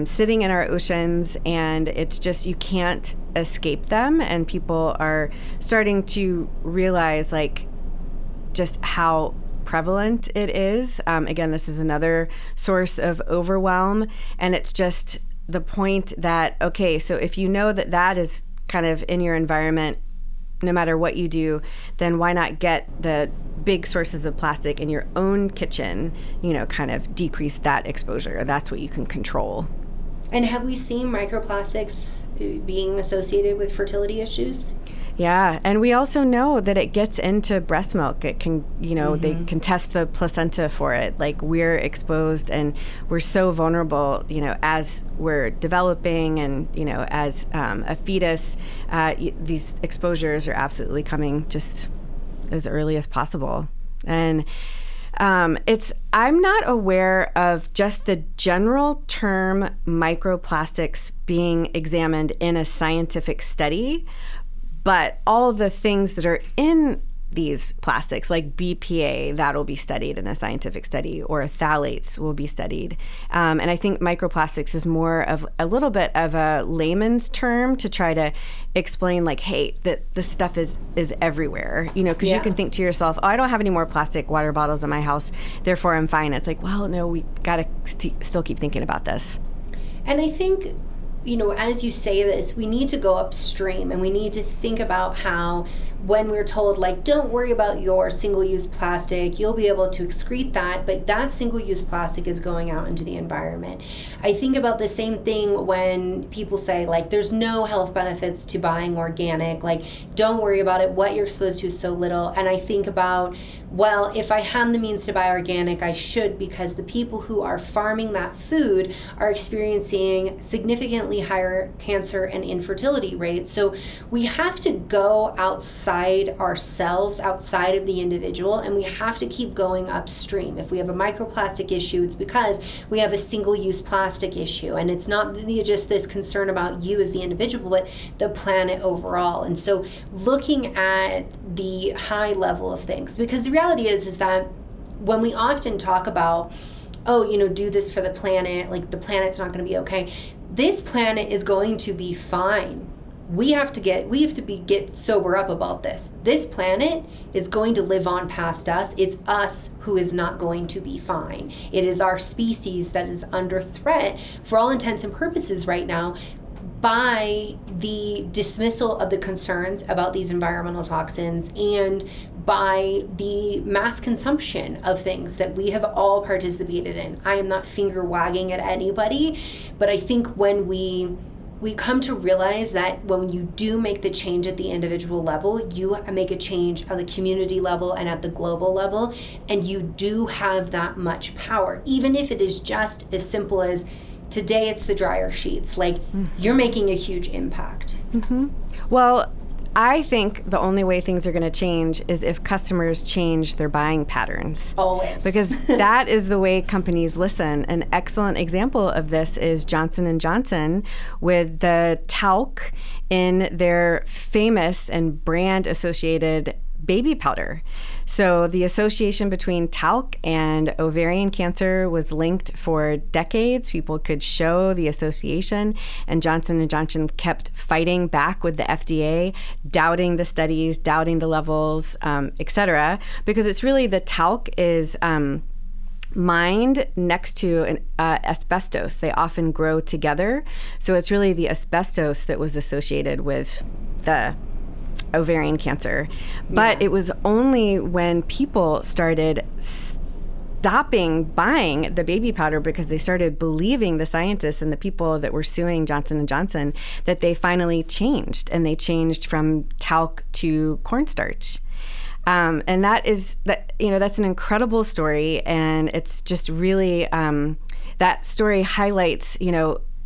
sitting in our oceans, and it's just, you can't escape them. And people are starting to realize like just how prevalent it is. Again, this is another source of overwhelm, and it's just the point that, okay, so if you know that that is kind of in your environment, no matter what you do, then why not get the big sources of plastic in your own kitchen, kind of decrease that exposure. That's what you can control. And have we seen microplastics being associated with fertility issues? Yeah, and we also know that it gets into breast milk. It can, they can test the placenta for it. Like, we're exposed and we're so vulnerable, as we're developing and, as a fetus, these exposures are absolutely coming just as early as possible. And I'm not aware of just the general term microplastics being examined in a scientific study, but all the things that are in these plastics, like BPA, that'll be studied in a scientific study, or phthalates will be studied. And I think microplastics is more of a little bit of a layman's term to try to explain, like, hey, that this stuff is everywhere, because you can think to yourself, oh, I don't have any more plastic water bottles in my house, therefore I'm fine. It's like, well, no, we gotta still keep thinking about this. And I think, as you say this, we need to go upstream and we need to think about how, when we're told, like, don't worry about your single-use plastic, you'll be able to excrete that, but that single-use plastic is going out into the environment. I think about the same thing when people say, like, there's no health benefits to buying organic, like, don't worry about it, what you're exposed to is so little. And I think about, well, if I had the means to buy organic, I should, because the people who are farming that food are experiencing significantly higher cancer and infertility rates. So we have to go outside ourselves, outside of the individual, and we have to keep going upstream. If we have a microplastic issue, it's because we have a single-use plastic issue, and it's not just this concern about you as the individual, but the planet overall. And so looking at the high level of things, because the reality is that when we often talk about, do this for the planet, like, the planet's not going to be okay, this planet is going to be fine. We have to get sober up about this. This planet is going to live on past us. It's us who is not going to be fine. It is our species that is under threat, for all intents and purposes right now, by the dismissal of the concerns about these environmental toxins and by the mass consumption of things that we have all participated in. I am not finger wagging at anybody, but I think when we come to realize that when you do make the change at the individual level, you make a change at the community level and at the global level, and you do have that much power, even if it is just as simple as, today it's the dryer sheets. Like, you're making a huge impact. Mm-hmm. Well, I think the only way things are going to change is if customers change their buying patterns. Always. Because that is the way companies listen. An excellent example of this is Johnson & Johnson with the talc in their famous and brand associated baby powder. So the association between talc and ovarian cancer was linked for decades. People could show the association, and Johnson & Johnson kept fighting back with the FDA, doubting the studies, doubting the levels, et cetera, because it's really, the talc is mined next to asbestos. They often grow together. So it's really the asbestos that was associated with the ovarian cancer. But it was only when people started stopping buying the baby powder because they started believing the scientists and the people that were suing Johnson & Johnson that they finally changed, and they changed from talc to cornstarch. And that's an incredible story, and it's just really, that story highlights,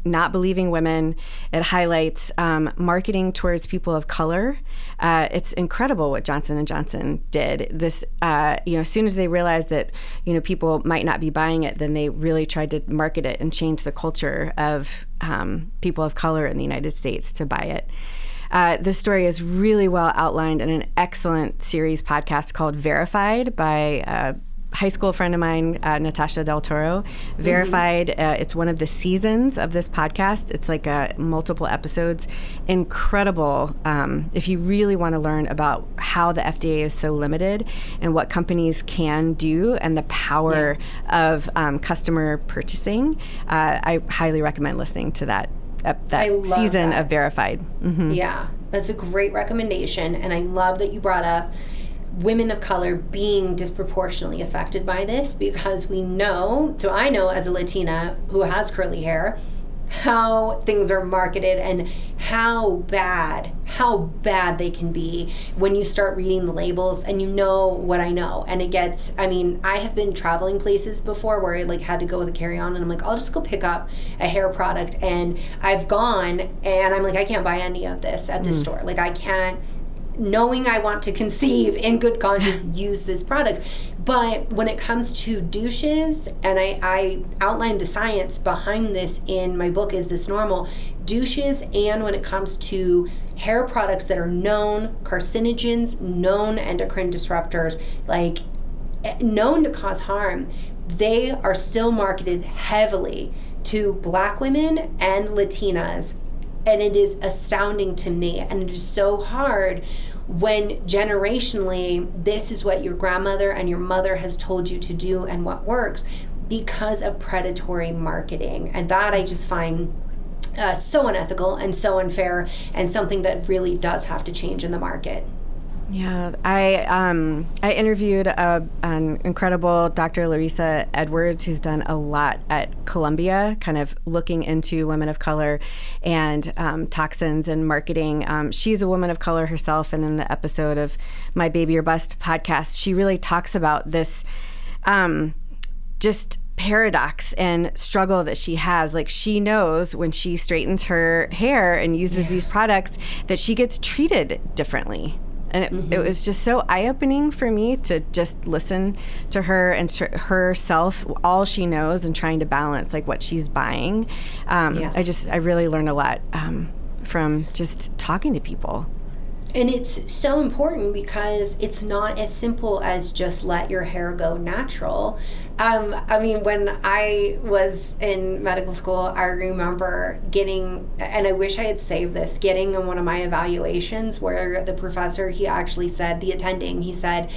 not believing women. It highlights marketing towards people of color. It's incredible what Johnson & Johnson did. This, as soon as they realized that, people might not be buying it, then they really tried to market it and change the culture of people of color in the United States to buy it. This story is really well outlined in an excellent series podcast called Verified by high school friend of mine, Natasha Del Toro, verified. It's one of the seasons of this podcast. It's like multiple episodes. Incredible. If you really want to learn about how the FDA is so limited and what companies can do and the power of customer purchasing, I highly recommend listening to that season of Verified. Yeah, that's a great recommendation. And I love that you brought up women of color being disproportionately affected by this, because we know, so I know as a Latina who has curly hair, how things are marketed and how bad they can be when you start reading the labels. And you know what I know, and it gets, I mean, I have been traveling places before where I like had to go with a carry-on, and I'm like, I'll just go pick up a hair product, and I've gone and I'm like, I can't buy any of this at this store. Like I can't, knowing I want to conceive in good conscience, use this product. But when it comes to douches, and I outlined the science behind this in my book, Is This Normal? Douches, and when it comes to hair products that are known carcinogens, known endocrine disruptors, like known to cause harm, they are still marketed heavily to Black women and Latinas. And it is astounding to me. And it is so hard when generationally, this is what your grandmother and your mother has told you to do and what works, because of predatory marketing. And that I just find so unethical and so unfair, and something that really does have to change in the market. Yeah, I interviewed an incredible Dr. Larissa Edwards, who's done a lot at Columbia, kind of looking into women of color and toxins and marketing. She's a woman of color herself, and in the episode of My Baby or Bust podcast, she really talks about this just paradox and struggle that she has. Like, she knows when she straightens her hair and uses these products that she gets treated differently. And it was just so eye-opening for me to just listen to her and herself, all she knows, and trying to balance like what she's buying. I really learned a lot from just talking to people. And it's so important because it's not as simple as just let your hair go natural. I mean, when I was in medical school, I remember getting, and I wish I had saved this, getting in one of my evaluations where the professor, he actually said, the attending, he said,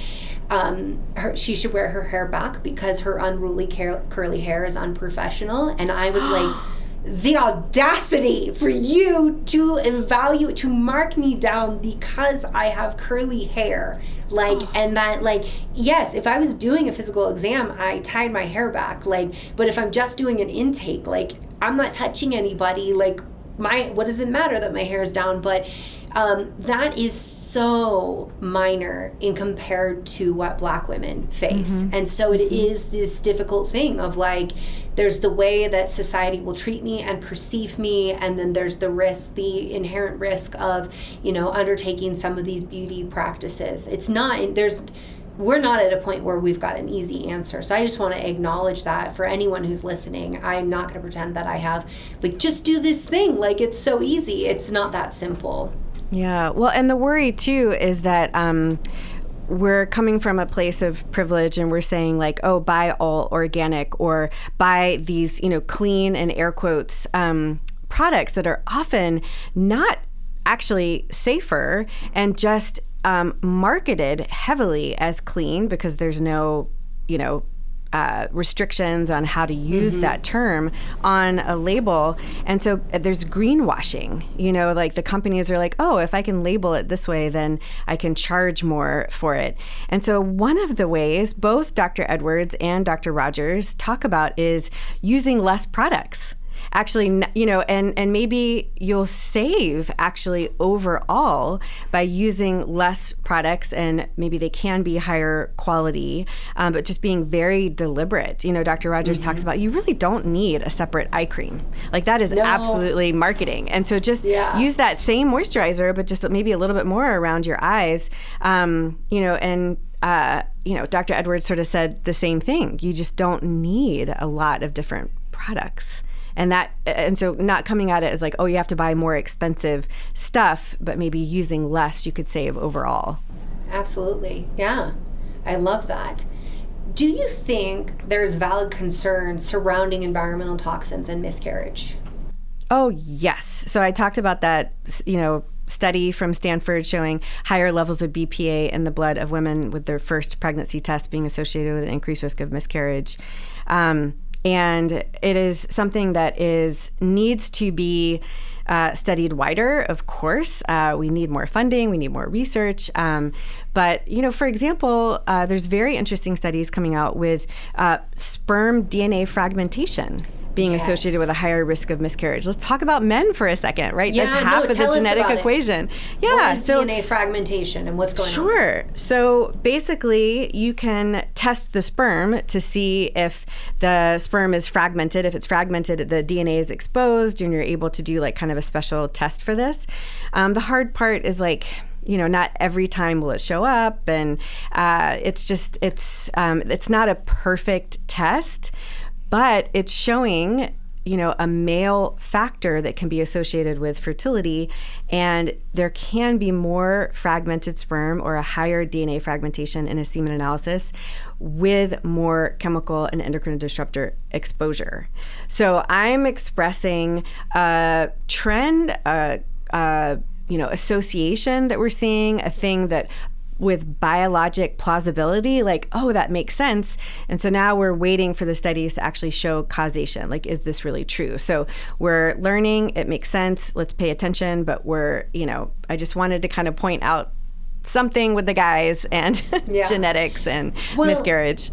she should wear her hair back because her unruly curly hair is unprofessional. And I was like, the audacity for you to evaluate, to mark me down because I have curly hair. Like, and that, like, yes, if I was doing a physical exam, I tied my hair back, like, but if I'm just doing an intake, like, I'm not touching anybody, like, what does it matter that my hair is down? But that is so minor in compared to what Black women face. And so it is this difficult thing of like, there's the way that society will treat me and perceive me, and then there's the risk, the inherent risk of, you know, undertaking some of these beauty practices. We're not at a point where we've got an easy answer. So I just want to acknowledge that for anyone who's listening. I'm not going to pretend that I have, like, just do this thing. Like, it's so easy. It's not that simple. Yeah. Well, and the worry, too, is that we're coming from a place of privilege, and we're saying, like, oh, buy all organic, or buy these, you know, clean, and air quotes, products that are often not actually safer and just marketed heavily as clean because there's no, you know, restrictions on how to use that term on a label. And so there's greenwashing, you know, like the companies are like, oh, if I can label it this way, then I can charge more for it. And so one of the ways both Dr. Edwards and Dr. Rogers talk about is using less products. Actually, you know, and maybe you'll save actually overall by using less products, and maybe they can be higher quality, but just being very deliberate. You know, Dr. Rogers talks about you really don't need a separate eye cream. Like, that is absolutely marketing. And so just use that same moisturizer, but just maybe a little bit more around your eyes, you know, and you know, Dr. Edwards sort of said the same thing. You just don't need a lot of different products. And so not coming at it as like, oh, you have to buy more expensive stuff, but maybe using less, you could save overall. Absolutely. Yeah. I love that. Do you think there's valid concerns surrounding environmental toxins and miscarriage? Oh, yes. So I talked about that, study from Stanford showing higher levels of BPA in the blood of women with their first pregnancy test being associated with an increased risk of miscarriage. And it is something that needs to be studied wider, of course. We need more funding, we need more research. But, for example, there's very interesting studies coming out with sperm DNA fragmentation being associated with a higher risk of miscarriage. Let's talk about men for a second, right? Yeah, that's half of the genetic equation. Yeah. What is DNA fragmentation and what's going on? Sure. So basically, you can test the sperm to see if the sperm is fragmented. If it's fragmented, the DNA is exposed, and you're able to do like kind of a special test for this. The hard part is not every time will it show up, and it's not a perfect test. But it's showing, a male factor that can be associated with fertility, and there can be more fragmented sperm or a higher DNA fragmentation in a semen analysis with more chemical and endocrine disruptor exposure. So I'm expressing a trend, association that we're seeing, a thing that with biologic plausibility, that makes sense. And so now we're waiting for the studies to actually show causation. Is this really true? So we're learning, it makes sense, let's pay attention, but I just wanted to kind of point out something with the guys and genetics and miscarriage.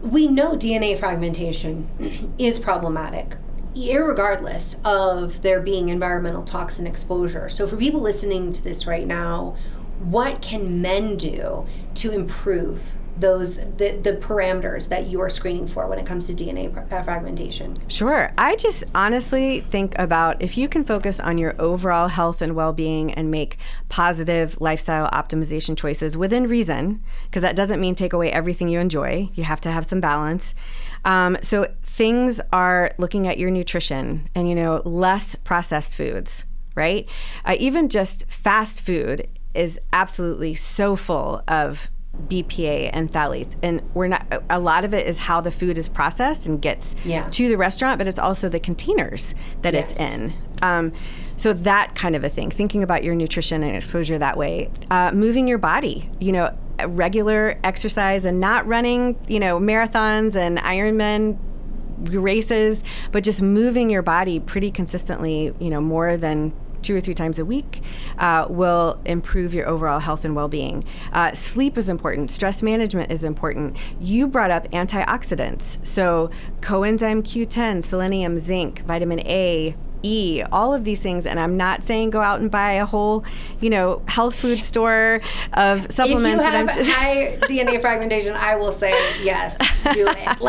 We know DNA fragmentation is problematic, irregardless of there being environmental toxin exposure. So for people listening to this right now, what can men do to improve the parameters that you are screening for when it comes to DNA fragmentation? Sure. I just honestly think about if you can focus on your overall health and well-being and make positive lifestyle optimization choices within reason, because that doesn't mean take away everything you enjoy. You have to have some balance. So things are looking at your nutrition and, less processed foods, right? Even just fast food is absolutely so full of BPA and phthalates, and a lot of it is how the food is processed and gets to the restaurant, but it's also the containers that it's in. So that kind of a thing, thinking about your nutrition and exposure that way, moving your body, regular exercise and not running, marathons and Ironman races, but just moving your body pretty consistently, more than 2 or 3 times a week will improve your overall health and well-being. Sleep is important. Stress management is important. You brought up antioxidants. So coenzyme Q10, selenium, zinc, vitamin A, E, all of these things. And I'm not saying go out and buy a whole, health food store of supplements. If you have high DNA fragmentation, I will say yes, do it.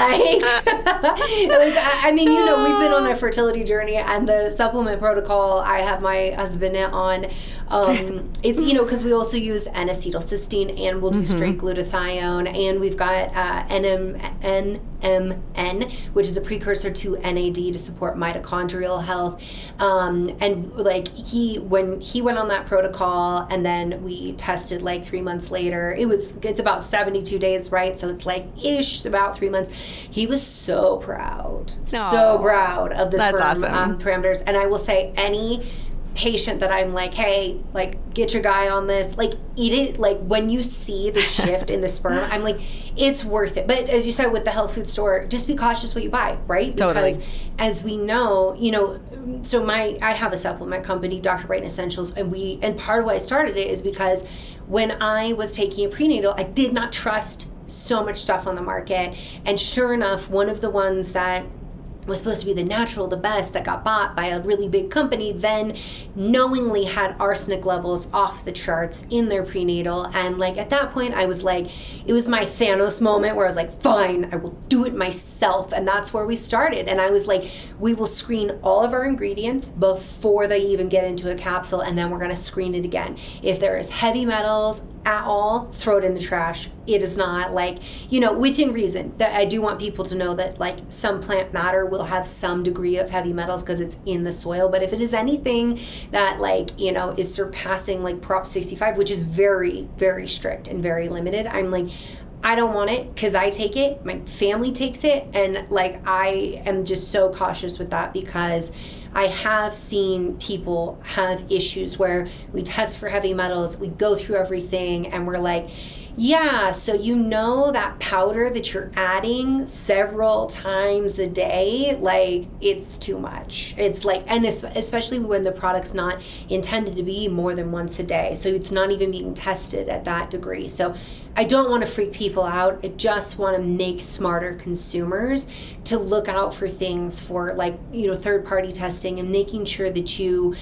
We've been on a fertility journey, and the supplement protocol I have my husband on, it's, because we also use N-acetylcysteine, and we'll do straight glutathione, and we've got NMN, which is a precursor to NAD to support mitochondrial health. When he went on that protocol, and then we tested 3 months later, it's about 72 days, right? So it's about 3 months. He was so proud of the sperm parameters. And I will say, any patient that I'm hey, get your guy on this, eat it. When you see the shift in the sperm, I'm it's worth it. But as you said, with the health food store, just be cautious what you buy, right? Totally. Because as we know, so I have a supplement company, Dr. Brighten Essentials, and part of why I started it is because when I was taking a prenatal, I did not trust so much stuff on the market. And sure enough, one of the ones that was supposed to be the natural, the best, that got bought by a really big company, then knowingly had arsenic levels off the charts in their prenatal. And at that point, I was it was my Thanos moment where I was fine, I will do it myself. And that's where we started. And I was we will screen all of our ingredients before they even get into a capsule, and then we're going to screen it again. If there is heavy metals at all, throw it in the trash. It is not within reason. That I do want people to know that some plant matter will have some degree of heavy metals because it's in the soil. But if it is anything that is surpassing Prop 65, which is very, very strict and very limited, I'm I don't want it because I take it, my family takes it, and like I am just so cautious with that because I have seen people have issues where we test for heavy metals, we go through everything, and we're like, yeah, so you know that powder that you're adding several times a day, like it's too much. It's like, and especially when the product's not intended to be more than once a day. So it's not even being tested at that degree. So I don't want to freak people out. I just want to make smarter consumers to look out for things for like, you know, third-party testing and making sure that you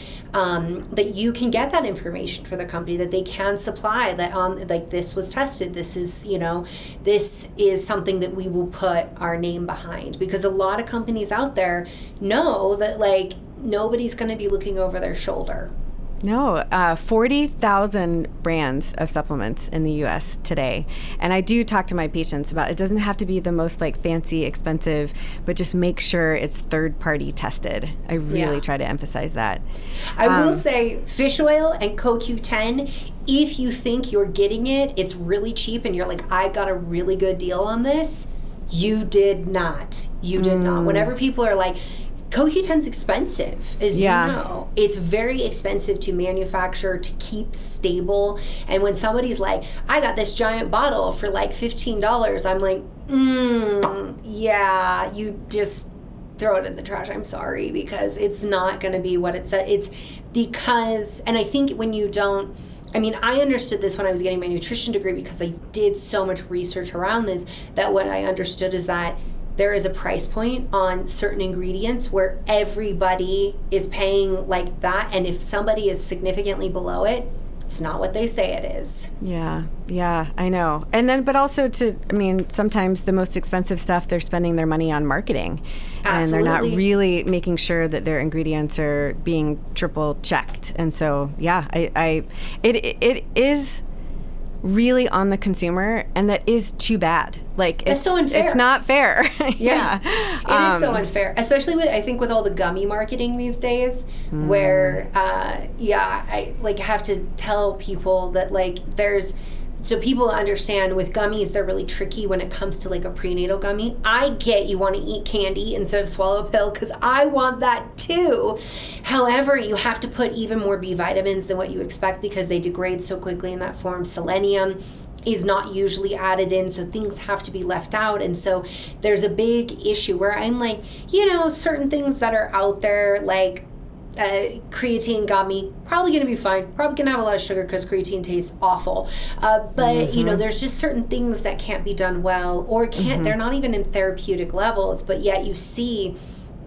can get that information for the company, that they can supply that like this was tested. This is, you know, this is something that we will put our name behind, because a lot of companies out there know that like nobody's going to be looking over their shoulder. No, 40,000 brands of supplements in the U.S. today. And I do talk to my patients about it doesn't have to be the most like fancy, expensive, but just make sure it's third-party tested. I really try to emphasize that. I will say fish oil and CoQ10, if you think you're getting it, it's really cheap and you're like, I got a really good deal on this, you did not. You did not. Whenever people are like, CoQ10's expensive, as you know. It's very expensive to manufacture, to keep stable. And when somebody's like, I got this giant bottle for like $15, I'm like, yeah, you just throw it in the trash. I'm sorry, because it's not going to be what it said. It's because, and I think when you don't, I mean, I understood this when I was getting my nutrition degree because I did so much research around this, that what I understood is that there is a price point on certain ingredients where everybody is paying like that. And if somebody is significantly below it, it's not what they say it is. Yeah, I know. And then, but also sometimes the most expensive stuff, they're spending their money on marketing. Absolutely. And they're not really making sure that their ingredients are being triple checked. And so, it is really on the consumer, and that is too bad. Like it's so unfair. It's not fair. Yeah. It is so unfair, especially with all the gummy marketing these days, where I like have to tell people that like so people understand with gummies, they're really tricky when it comes to like a prenatal gummy. I get you want to eat candy instead of swallow a pill because I want that too. However, you have to put even more B vitamins than what you expect because they degrade so quickly in that form. Selenium is not usually added in, so things have to be left out. And so there's a big issue where I'm like, certain things that are out there, like creatine got me, probably going to be fine, probably going to have a lot of sugar because creatine tastes awful, but there's just certain things that can't be done well, or they're not even in therapeutic levels, but yet you see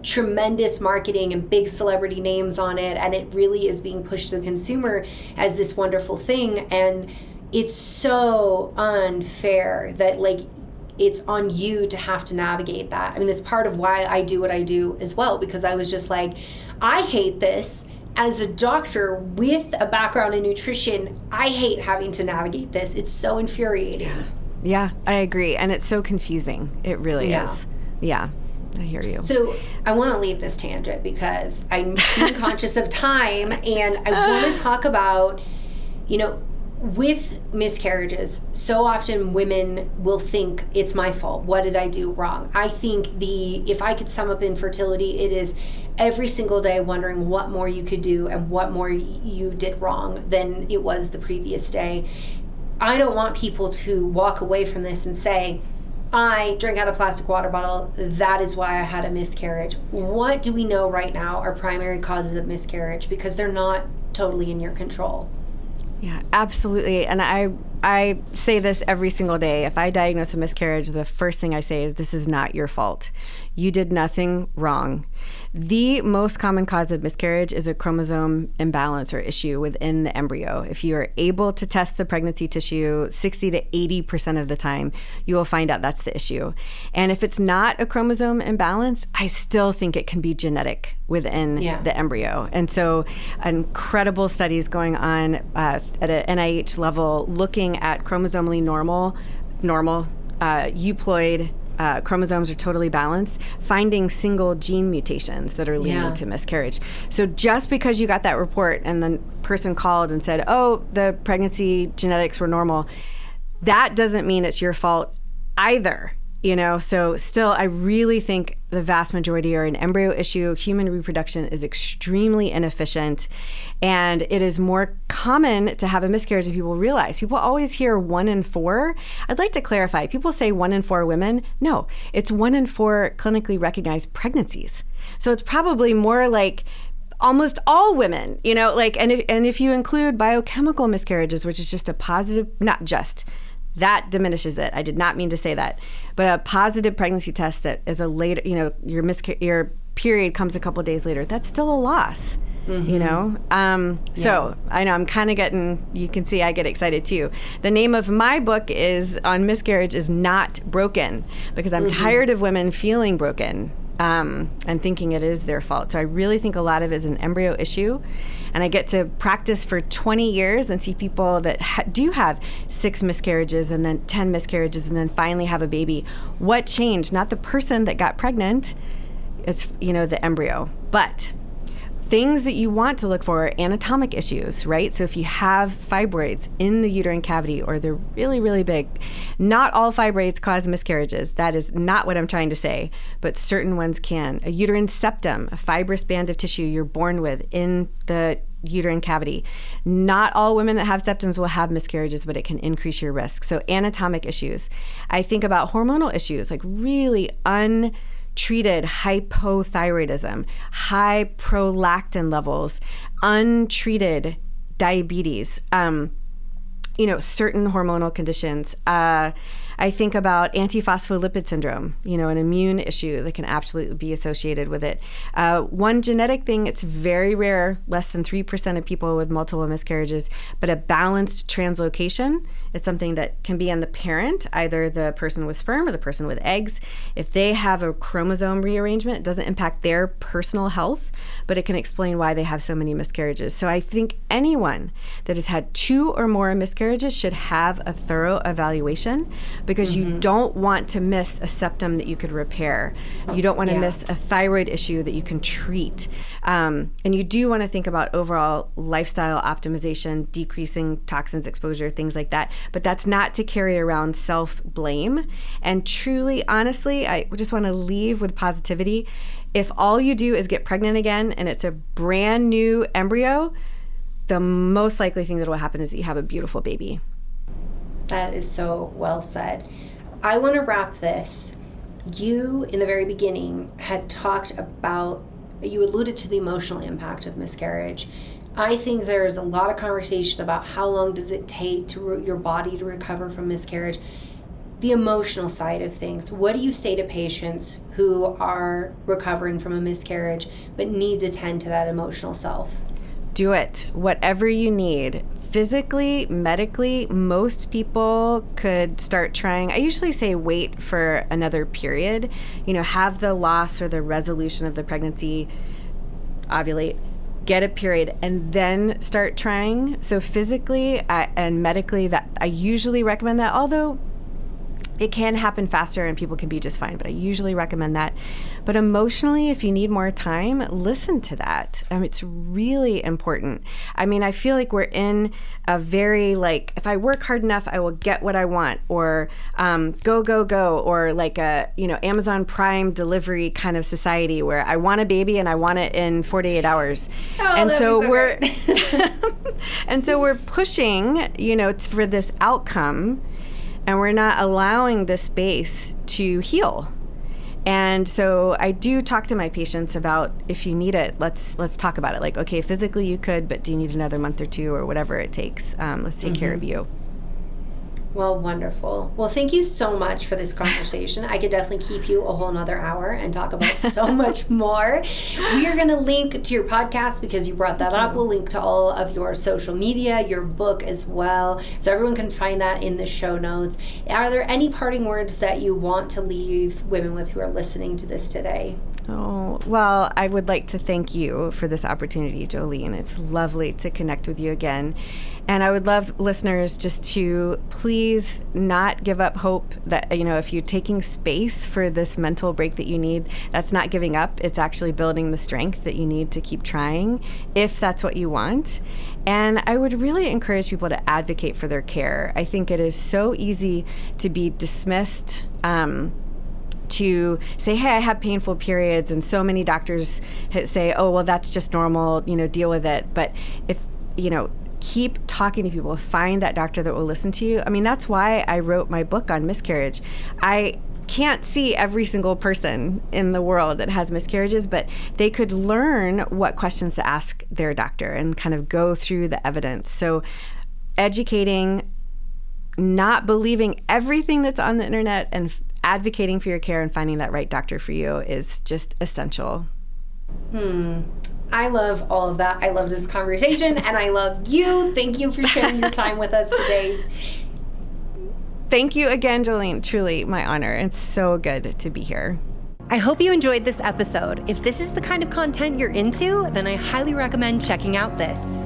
tremendous marketing and big celebrity names on it, and it really is being pushed to the consumer as this wonderful thing. And it's so unfair that like it's on you to have to navigate that. I mean, that's part of why I do what I do as well, because I was just like, I hate this. As a doctor with a background in nutrition, I hate having to navigate this. It's so infuriating. Yeah, I agree. And it's so confusing. It really is. Yeah, I hear you. So I want to leave this tangent because I'm being conscious of time, and I want to talk about, with miscarriages, so often women will think it's my fault. What did I do wrong? I think if I could sum up infertility, it is every single day wondering what more you could do and what more you did wrong than it was the previous day. I don't want people to walk away from this and say, I drank out a plastic water bottle, that is why I had a miscarriage. What do we know right now are primary causes of miscarriage? Because they're not totally in your control. Yeah, absolutely. And I say this every single day. If I diagnose a miscarriage, the first thing I say is, this is not your fault. You did nothing wrong. The most common cause of miscarriage is a chromosome imbalance or issue within the embryo. If you are able to test the pregnancy tissue 60 to 80% of the time, you will find out that's the issue. And if it's not a chromosome imbalance, I still think it can be genetic within the embryo. And so incredible studies going on at an NIH level looking at chromosomally normal, euploid chromosomes are totally balanced, finding single gene mutations that are leading to miscarriage. So just because you got that report and the person called and said, oh, the pregnancy genetics were normal, that doesn't mean it's your fault either. So still, I really think the vast majority are an embryo issue. Human reproduction is extremely inefficient, and it is more common to have a miscarriage than people realize. People always hear 1 in 4. I'd like to clarify. People say 1 in 4 women. No, it's 1 in 4 clinically recognized pregnancies. So it's probably more like almost all women, and if you include biochemical miscarriages, which is just a positive, not just, that diminishes it. I did not mean to say that. But a positive pregnancy test that is a later, your period comes a couple of days later, that's still a loss, So I know I'm kind of getting, you can see I get excited too. The name of my book on miscarriage is Not Broken, because I'm tired of women feeling broken and thinking it is their fault. So I really think a lot of it is an embryo issue. And I get to practice for 20 years and see people that do have 6 miscarriages and then 10 miscarriages and then finally have a baby. What changed? Not the person that got pregnant, it's, the embryo. But things that you want to look for are anatomic issues, right? So if you have fibroids in the uterine cavity or they're really, really big, not all fibroids cause miscarriages. That is not what I'm trying to say, but certain ones can. A uterine septum, a fibrous band of tissue you're born with in the uterine cavity. Not all women that have septums will have miscarriages, but it can increase your risk. So anatomic issues. I think about hormonal issues, like really untreated hypothyroidism, high prolactin levels, untreated diabetes, certain hormonal conditions. I think about antiphospholipid syndrome, an immune issue that can absolutely be associated with it. One genetic thing, it's very rare, less than 3% of people with multiple miscarriages, but a balanced translocation. It's something that can be on the parent, either the person with sperm or the person with eggs. If they have a chromosome rearrangement, it doesn't impact their personal health, but it can explain why they have so many miscarriages. So I think anyone that has had 2 or more miscarriages should have a thorough evaluation, because you don't want to miss a septum that you could repair. You don't want to miss a thyroid issue that you can treat. And you do want to think about overall lifestyle optimization, decreasing toxins exposure, things like that. But that's not to carry around self-blame. And truly, honestly, I just want to leave with positivity. If all you do is get pregnant again and it's a brand new embryo, the most likely thing that will happen is that you have a beautiful baby. That is so well said. I want to wrap this. You, in the very beginning, had talked about, you alluded to the emotional impact of miscarriage. I think there's a lot of conversation about how long does it take to your body to recover from miscarriage. The emotional side of things. What do you say to patients who are recovering from a miscarriage but need to tend to that emotional self? Do it. Whatever you need. Physically, medically, most people could start trying. I usually say wait for another period. Have the loss or the resolution of the pregnancy, ovulate, get a period, and then start trying. So physically and medically, that I usually recommend that, although it can happen faster and people can be just fine, but I usually recommend that. But emotionally, if you need more time, listen to that. It's really important. I feel like we're in a very, if I work hard enough, I will get what I want, or go, or like a, Amazon Prime delivery kind of society where I want a baby and I want it in 48 hours. And so we're, and so we're pushing, for this outcome, and we're not allowing the space to heal. And so I do talk to my patients about, if you need it, let's talk about it. Like, okay, physically you could, but do you need another month or 2 or whatever it takes? Let's take care of you. Well, wonderful. Well, thank you so much for this conversation. I could definitely keep you a whole nother hour and talk about so much more. We are going to link to your podcast because you brought that up. We'll link to all of your social media, your book as well, so everyone can find that in the show notes. Are there any parting words that you want to leave women with who are listening to this today? Oh, well, I would like to thank you for this opportunity, Jolene. It's lovely to connect with you again. And I would love listeners just to please not give up hope that, if you're taking space for this mental break that you need, that's not giving up. It's actually building the strength that you need to keep trying if that's what you want. And I would really encourage people to advocate for their care. I think it is so easy to be dismissed, to say, hey, I have painful periods, and so many doctors say, oh, well, that's just normal, deal with it. But if, keep talking to people, find that doctor that will listen to you. I mean, that's why I wrote my book on miscarriage. I can't see every single person in the world that has miscarriages, but they could learn what questions to ask their doctor and kind of go through the evidence. So educating, not believing everything that's on the internet, and advocating for your care and finding that right doctor for you is just essential. I love all of that. I love this conversation, and I love you. Thank you for sharing your time with us today. Thank you again, Jolene. Truly my honor. It's so good to be here. I hope you enjoyed this episode. If this is the kind of content you're into, then I highly recommend checking out this.